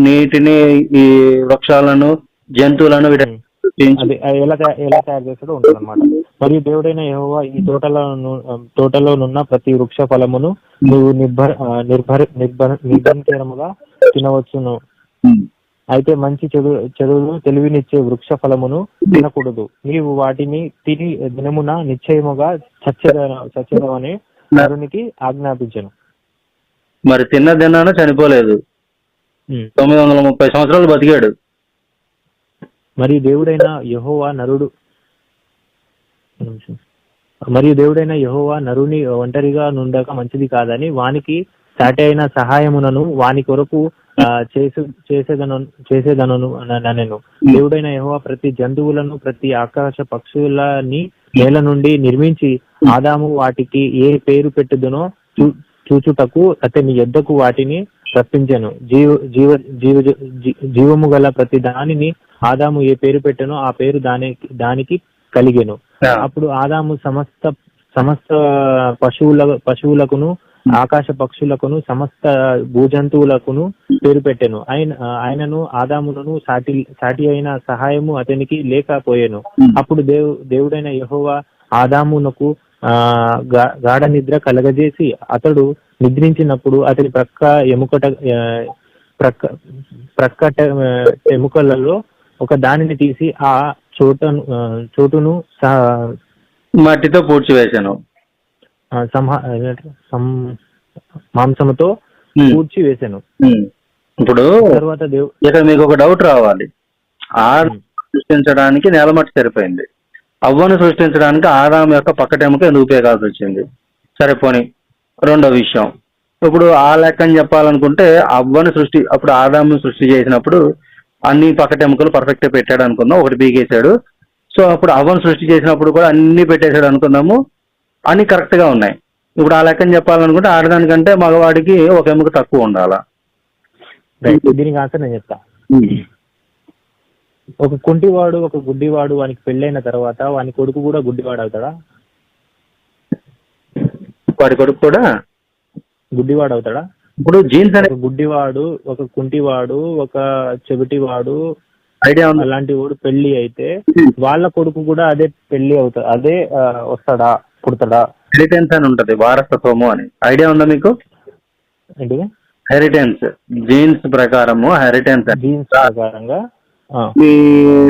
నీటిని, ఈ వృక్షాలను, జంతువులను ఎలా తయారు చేస్తాడో ఉంటుంది అనమాట. మరియు దేవుడైన యెహోవా ఈ తోటలోనున్న ప్రతి వృక్ష ఫలమును నువ్వు నిర్భంతరముగా తినవచ్చును, అయితే మంచి చెడులు తెలివినిచ్చే వృక్ష ఫలమును తినకూడదు, నీవు వాటిని తిని దినమున నిశ్చయముగా చచ్చేదవని నరునికి ఆజ్ఞాపించను. మరి తిన్న దినాన చనిపోలేదు, 930 సంవత్సరాలు బతికాడు. మరియు దేవుడైన యెహోవా నరుని ఒంటరిగా నుండక మంచిది కాదని వానికి సాటి అయిన సహాయమునను వాని కొరకు చేసేదనను నన్ను. దేవుడైన యెహోవా ప్రతి జంతువులను, ప్రతి ఆకాశ పక్షులని నేల నుండి నిర్మించి ఆదాము వాటికి ఏ పేరు పెట్టుదునో చూచుటకు అతని యొద్దకు వాటిని రప్పించెను. జీవము గల ప్రతి దానిని ఆదాము ఏ పేరు పెట్టెనో ఆ పేరు దానికి కలిగెను. అప్పుడు ఆదాము సమస్త పశువులకును, ఆకాశ పక్షులకును, సమస్త భూజంతువులకును పేరు పెట్టెను. ఆయనను ఆదామును సాటి అయిన సహాయము అతనికి లేకపోయెను. అప్పుడు దేవుడైన యెహోవా ఆదామునకు గాఢ నిద్ర కలగజేసి అతడు నిద్రించినప్పుడు అతని ప్రక్కట ఎముకలలో ఒక దానిని తీసి ఆ చోటును మట్టితో పూడ్చివేశాను. మాంసముతో పూడ్చి వేశాను. ఇప్పుడు తర్వాత ఇక మీకు ఒక డౌట్ రావాలి. సృష్టించడానికి నేలమట్టి సరిపోయింది, అవ్వను సృష్టించడానికి ఆదాం యొక్క పక్కటెముక ఎందుకు ఉపయోగాల్సి వచ్చింది? సరే పోనీ. రెండో విషయం, ఇప్పుడు ఆ లెక్కని చెప్పాలనుకుంటే అవ్వను అప్పుడు ఆదాము సృష్టి చేసినప్పుడు అన్ని పక్కటెముకలు పర్ఫెక్ట్గా పెట్టాడు అనుకుందాం, ఒకటి పీకేశాడు. సో అప్పుడు అవ్వను సృష్టి చేసినప్పుడు కూడా అన్ని పెట్టేశాడు అనుకుందాము, అన్ని కరెక్ట్గా ఉన్నాయి. ఇప్పుడు ఆ లెక్కని చెప్పాలనుకుంటే ఆడదానికంటే మగవాడికి ఒక ఎముక తక్కువ ఉండాలా? దీనికి ఆన్సర్ నేను చెప్తా. ఒక కుంటివాడు ఒక గుడ్డివాడు వానికి పెళ్ళైన తర్వాత వాని కొడుకు కూడా గుడ్డివాడు అవుతాడా? వాడి కొడుకు కూడా గుడ్డివాడు అవుతాడా? ఇప్పుడు జీన్స్ అనే గుడ్డివాడు, ఒక కుంటివాడు, ఒక చెవిటివాడు, ఐడియా ఉంది, అలాంటి వాడు పెళ్లి అయితే వాళ్ళ కొడుకు కూడా అదే పెళ్లి అవుతాడు, అదే వస్తాడా, పుడతాడా? హెరిటెన్స్ అని ఉంటది, వారసత్వము అని. ఐడియా ఉందా మీకు? ఏంటి? హెరిటెన్స్, జీన్స్ ప్రకారము హెరిటెన్స్. జీన్స్ ప్రకారంగా మీ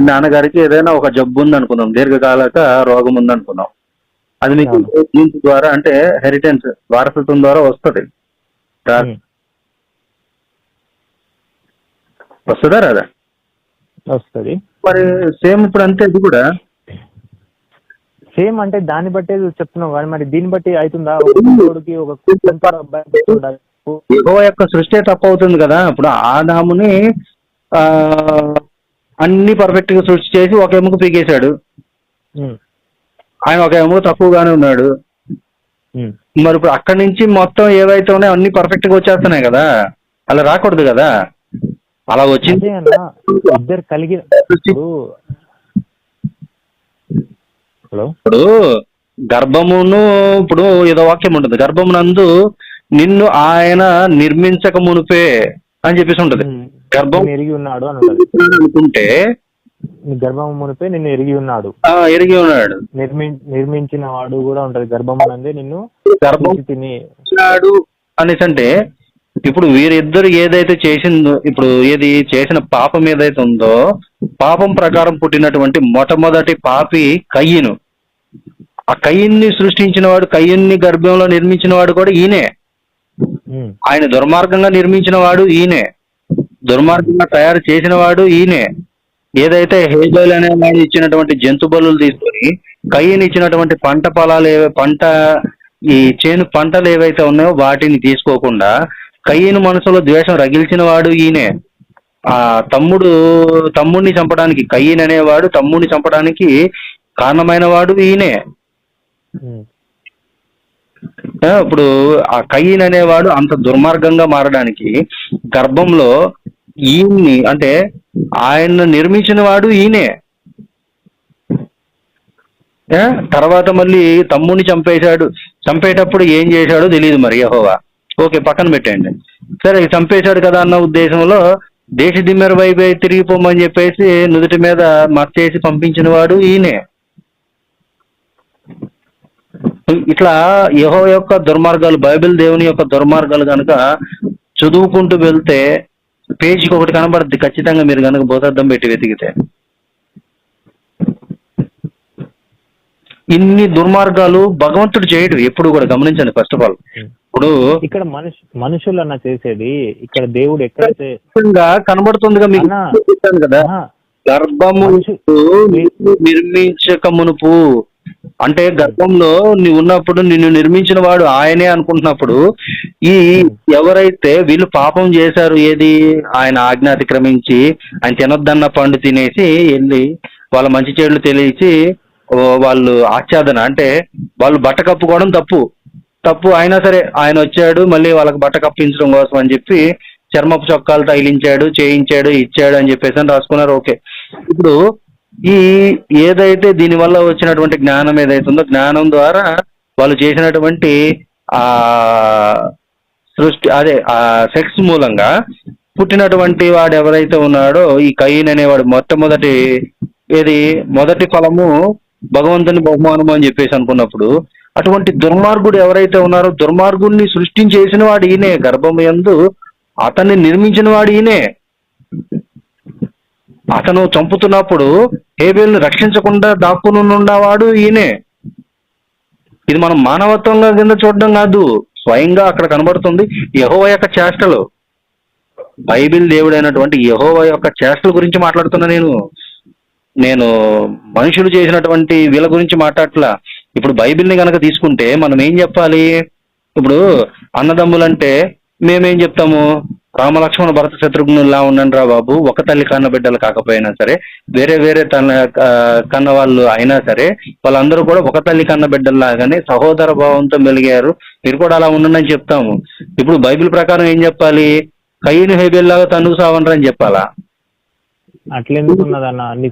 నాన్నగారికి ఏదైనా ఒక జబ్బు ఉంది అనుకుందాం, దీర్ఘకాలిక రోగం ఉంది అనుకుందాం, అది మీకు జీన్స్ ద్వారా అంటే హెరిటెన్స్ వారసత్వం ద్వారా వస్తుంది. వస్తుందా రాదా? వస్తుంది. మరి సేమ్ ఇప్పుడు అంతే, ఇది కూడా సేమ్ అంటే దాన్ని బట్టే చెప్తున్నావు కానీ మరి దీన్ని బట్టి అవుతుందా? యెహోవా యొక్క సృష్టి తప్పు అవుతుంది కదా. ఇప్పుడు ఆదాముని అన్ని పర్ఫెక్ట్ గా సృష్టి చేసి ఒక ఎముక పీకేశాడు, ఆయన ఒక ఎముక తక్కువగానే ఉన్నాడు. మరి ఇప్పుడు అక్కడి నుంచి మొత్తం ఏవైతే ఉన్నాయో అన్ని పర్ఫెక్ట్ గా వచ్చేస్తున్నాయి కదా, అలా రాకూడదు కదా. అలా వచ్చింది ఇద్దరు కలిగి. ఇప్పుడు గర్భమును, ఇప్పుడు ఏదో వాక్యం ఉంటుంది, గర్భమునందు నిన్ను ఆయన నిర్మించక మునుపే అని చెప్పేసి ఉంటది. గర్భం ఎరిగి ఉన్నాడు అని అనుకుంటే గర్భం మునిపే నిన్ను ఎరిగి ఉన్నాడు, ఎరిగి ఉన్నాడు, నిర్మించిన వాడు కూడా ఉంటది. గర్భమునందే నిన్ను గర్భం తిన్నాడు అనేసి అంటే ఇప్పుడు వీరిద్దరు ఏదైతే చేసిందో, ఇప్పుడు ఏది చేసిన పాపం ఏదైతే ఉందో, పాపం ప్రకారం పుట్టినటువంటి మొట్టమొదటి పాపి కయ్యను. ఆ కయ్యన్ని సృష్టించిన వాడు, కయ్యన్ని గర్భంలో నిర్మించిన వాడు కూడా ఈయనే. ఆయన దుర్మార్గంగా నిర్మించిన వాడు ఈయనే, దుర్మార్గంగా తయారు చేసిన వాడు ఈయనే. ఏదైతే హేబెల్ అనే వాడు ఇచ్చినటువంటి జంతు బలులు తీసుకొని కయ్యని ఇచ్చినటువంటి పంట పొలాలు ఈ చేను పంటలు ఏవైతే ఉన్నాయో వాటిని తీసుకోకుండా కయ్యను మనసులో ద్వేషం రగిల్చిన వాడు ఈయనే. ఆ తమ్ముడిని చంపడానికి, కయ్యన్ అనేవాడు తమ్ముడిని చంపడానికి కారణమైన వాడు ఈయనే. ఇప్పుడు ఆ కయ్యన్ అనేవాడు అంత దుర్మార్గంగా మారడానికి గర్భంలో ఈయన్ని, అంటే ఆయన నిర్మించిన వాడు ఈయనే. తర్వాత మళ్ళీ తమ్ముడిని చంపేటప్పుడు ఏం చేశాడో తెలియదు మరి యెహోవా. ఓకే, పక్కన పెట్టండి. సరే, చంపేశాడు కదా అన్న ఉద్దేశంలో దేశ దిమ్మెర వైపు తిరిగిపోమని చెప్పేసి నుదుటి మీద మచ్చేసి పంపించిన వాడు ఈయనే. ఇట్లా యెహోవా యొక్క దుర్మార్గాలు, బైబిల్ దేవుని యొక్క దుర్మార్గాలు కనుక చదువుకుంటూ వెళ్తే పేజీకి ఒకటి కనబడుద్ది ఖచ్చితంగా, మీరు కనుక బోధార్థం పెట్టి వెతికితే. ఇన్ని దుర్మార్గాలు భగవంతుడు చేయడు ఎప్పుడు కూడా, గమనించండి. ఫస్ట్ ఆఫ్ ఆల్ ఇప్పుడు ఇక్కడ మనుషులు అన్న చేసేది, ఇక్కడ దేవుడు ఎక్కడ కనబడుతుందిగా మీకు కదా. గర్భము నిర్మించక మునుపు అంటే గర్భంలో నీవు ఉన్నప్పుడు నిన్ను నిర్మించిన వాడు ఆయనే అనుకుంటున్నప్పుడు, ఈ ఎవరైతే వీళ్ళు పాపం చేశారు, ఏది ఆయన ఆజ్ఞ అతిక్రమించి ఆయన తినొద్దన్న పండు తినేసి వెళ్ళి వాళ్ళ మంచి చెడులు తెలిసి వాళ్ళు ఆచ్ఛాదన అంటే వాళ్ళు బట్ట కప్పుకోవడం తప్పు అయినా సరే ఆయన వచ్చాడు మళ్ళీ వాళ్ళకి బట్ట కప్పించడం కోసం అని చెప్పి చర్మపు చొక్కాలు తగిలించాడు, చేయించాడు, ఇచ్చాడు అని చెప్పేసి అని రాసుకున్నారు. ఓకే, ఇప్పుడు ఈ ఏదైతే దీనివల్ల వచ్చినటువంటి జ్ఞానం ఏదైతే ఉందో, జ్ఞానం ద్వారా వాళ్ళు చేసినటువంటి సృష్టి, అదే సెక్స్ మూలంగా పుట్టినటువంటి వాడు ఎవరైతే ఉన్నాడో ఈ కయీన్ అనేవాడు మొదటి ఫలము భగవంతుని బహుమానము అని చెప్పేసి అనుకున్నప్పుడు, అటువంటి దుర్మార్గుడు ఎవరైతే ఉన్నారో దుర్మార్గుడిని సృష్టించేసిన వాడు ఈయనే. గర్భము యందు అతన్ని నిర్మించిన వాడు ఈయనే. అతను చంపుతున్నప్పుడు హేబెల్ని రక్షించకుండా దాక్కునున్నవాడు ఈయనే. ఇది మనం మానవత్వంగా కింద చూడడం కాదు, స్వయంగా అక్కడ కనబడుతుంది యెహోవా యొక్క చేష్టలు. బైబిల్ దేవుడైనటువంటి యెహోవా యొక్క చేష్టల గురించి మాట్లాడుతున్నా నేను మనుషులు చేసినటువంటి వీళ్ళ గురించి మాట్లాడట్లా. ఇప్పుడు బైబిల్ని కనుక తీసుకుంటే మనం ఏం చెప్పాలి? ఇప్పుడు అన్నదమ్ములంటే మేమేం చెప్తాము? రామలక్ష్మణ భరత శత్రుఘ్నులా ఉండండి రా బాబు, ఒక తల్లి కన్న బిడ్డలు కాకపోయినా సరే, వేరే వేరే కన్న వాళ్ళు అయినా సరే, వాళ్ళందరూ కూడా ఒక తల్లి కన్న బిడ్డల్లాగానే సహోదర భావంతో మెలిగారు, మీరు కూడా అలా ఉండండి అని చెప్తాము. ఇప్పుడు బైబిల్ ప్రకారం ఏం చెప్పాలి? కయ్యను హేబెల్లాగా తన్నుకు సావండ్రు అని చెప్పాలా? అట్లెందుకున్నదన్న? నీ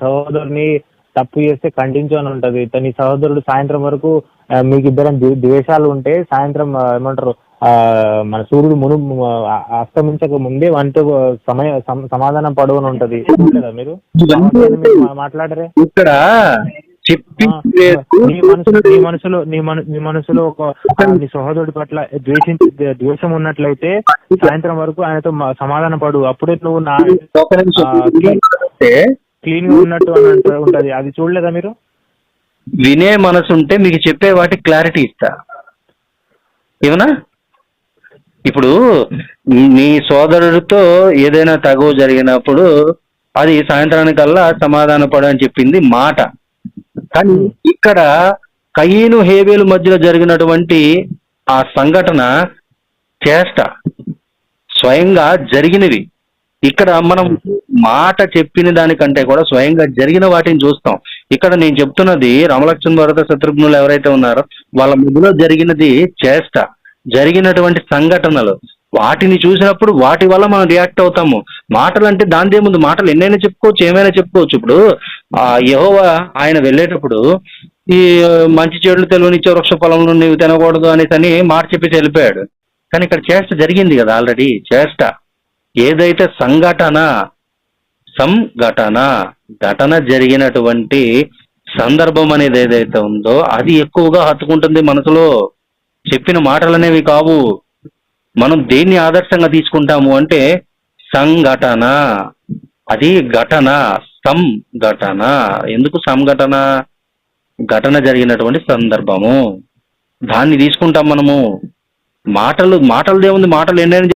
సహోదరుని తప్పు చేస్తే ఖండించు అని ఉంటది. నీ సహోదరుడు సాయంత్రం వరకు మీకు ఇద్దరం ద్వేషాలు ఉంటే సాయంత్రం ఏమంటారు మన సూర్యుడు అస్తమించక ముందే వంట సమాధానం పడవని ఉంటది. లేదా మీరు మాట్లాడరే? ఇక్కడ నీ మనసులో ఒక నీ సహోదరుడి పట్ల ద్వేషం ఉన్నట్లయితే సాయంత్రం వరకు ఆయనతో సమాధానం పడు. అప్పుడే నువ్వు క్లీన్ గా ఉన్నట్టు అని ఉంటది. అది చూడలేదా మీరు? వినే మనసు ఉంటే మీకు చెప్పే వాటికి క్లారిటీ ఇస్తా ఏమన్నా. ఇప్పుడు నీ సోదరుడితో ఏదైనా తగువ జరిగినప్పుడు అది సాయంత్రానికల్లా సమాధాన పడు అని చెప్పింది మాట. కానీ ఇక్కడ కయీను హేబేలు మధ్యలో జరిగినటువంటి ఆ సంఘటన చేష్ట స్వయంగా జరిగినవి. ఇక్కడ మనం మాట చెప్పిన దానికంటే కూడా స్వయంగా జరిగిన వాటిని చూస్తాం. ఇక్కడ నేను చెప్తున్నది రామలక్ష్మణ భరత శత్రుఘ్నులు ఎవరైతే ఉన్నారో వాళ్ళ మధ్యలో జరిగినది చేష్ట, జరిగినటువంటి సంఘటనలు. వాటిని చూసినప్పుడు వాటి వల్ల మనం రియాక్ట్ అవుతాము. మాటలు అంటే దానిదేముంది, మాటలు ఎన్నైనా చెప్పుకోవచ్చు, ఏమైనా చెప్పుకోవచ్చు. ఇప్పుడు యెహోవా ఆయన వెళ్ళేటప్పుడు ఈ మంచి చెడులు తెలియనిచ్చే వృక్ష పొలంలో నీవు తినకూడదు అని మాట చెప్పేసి వెళ్ళిపోయాడు. కానీ ఇక్కడ చేష్ట జరిగింది కదా ఆల్రెడీ. చేష్ట ఏదైతే ఘటన జరిగినటువంటి సందర్భం అనేది ఏదైతే ఉందో అది ఎక్కువగా హత్తుకుంటుంది మనసులో. చెప్పిన మాటలు అనేవి కావు. మనం దేన్ని ఆదర్శంగా తీసుకుంటాము అంటే సంఘటన, అది ఘటన, సంఘటన. ఎందుకు సంఘటన? ఘటన జరిగినటువంటి సందర్భము, దాన్ని తీసుకుంటాం మనము. మాటలదేముంది, మాటలు ఎన్నైనా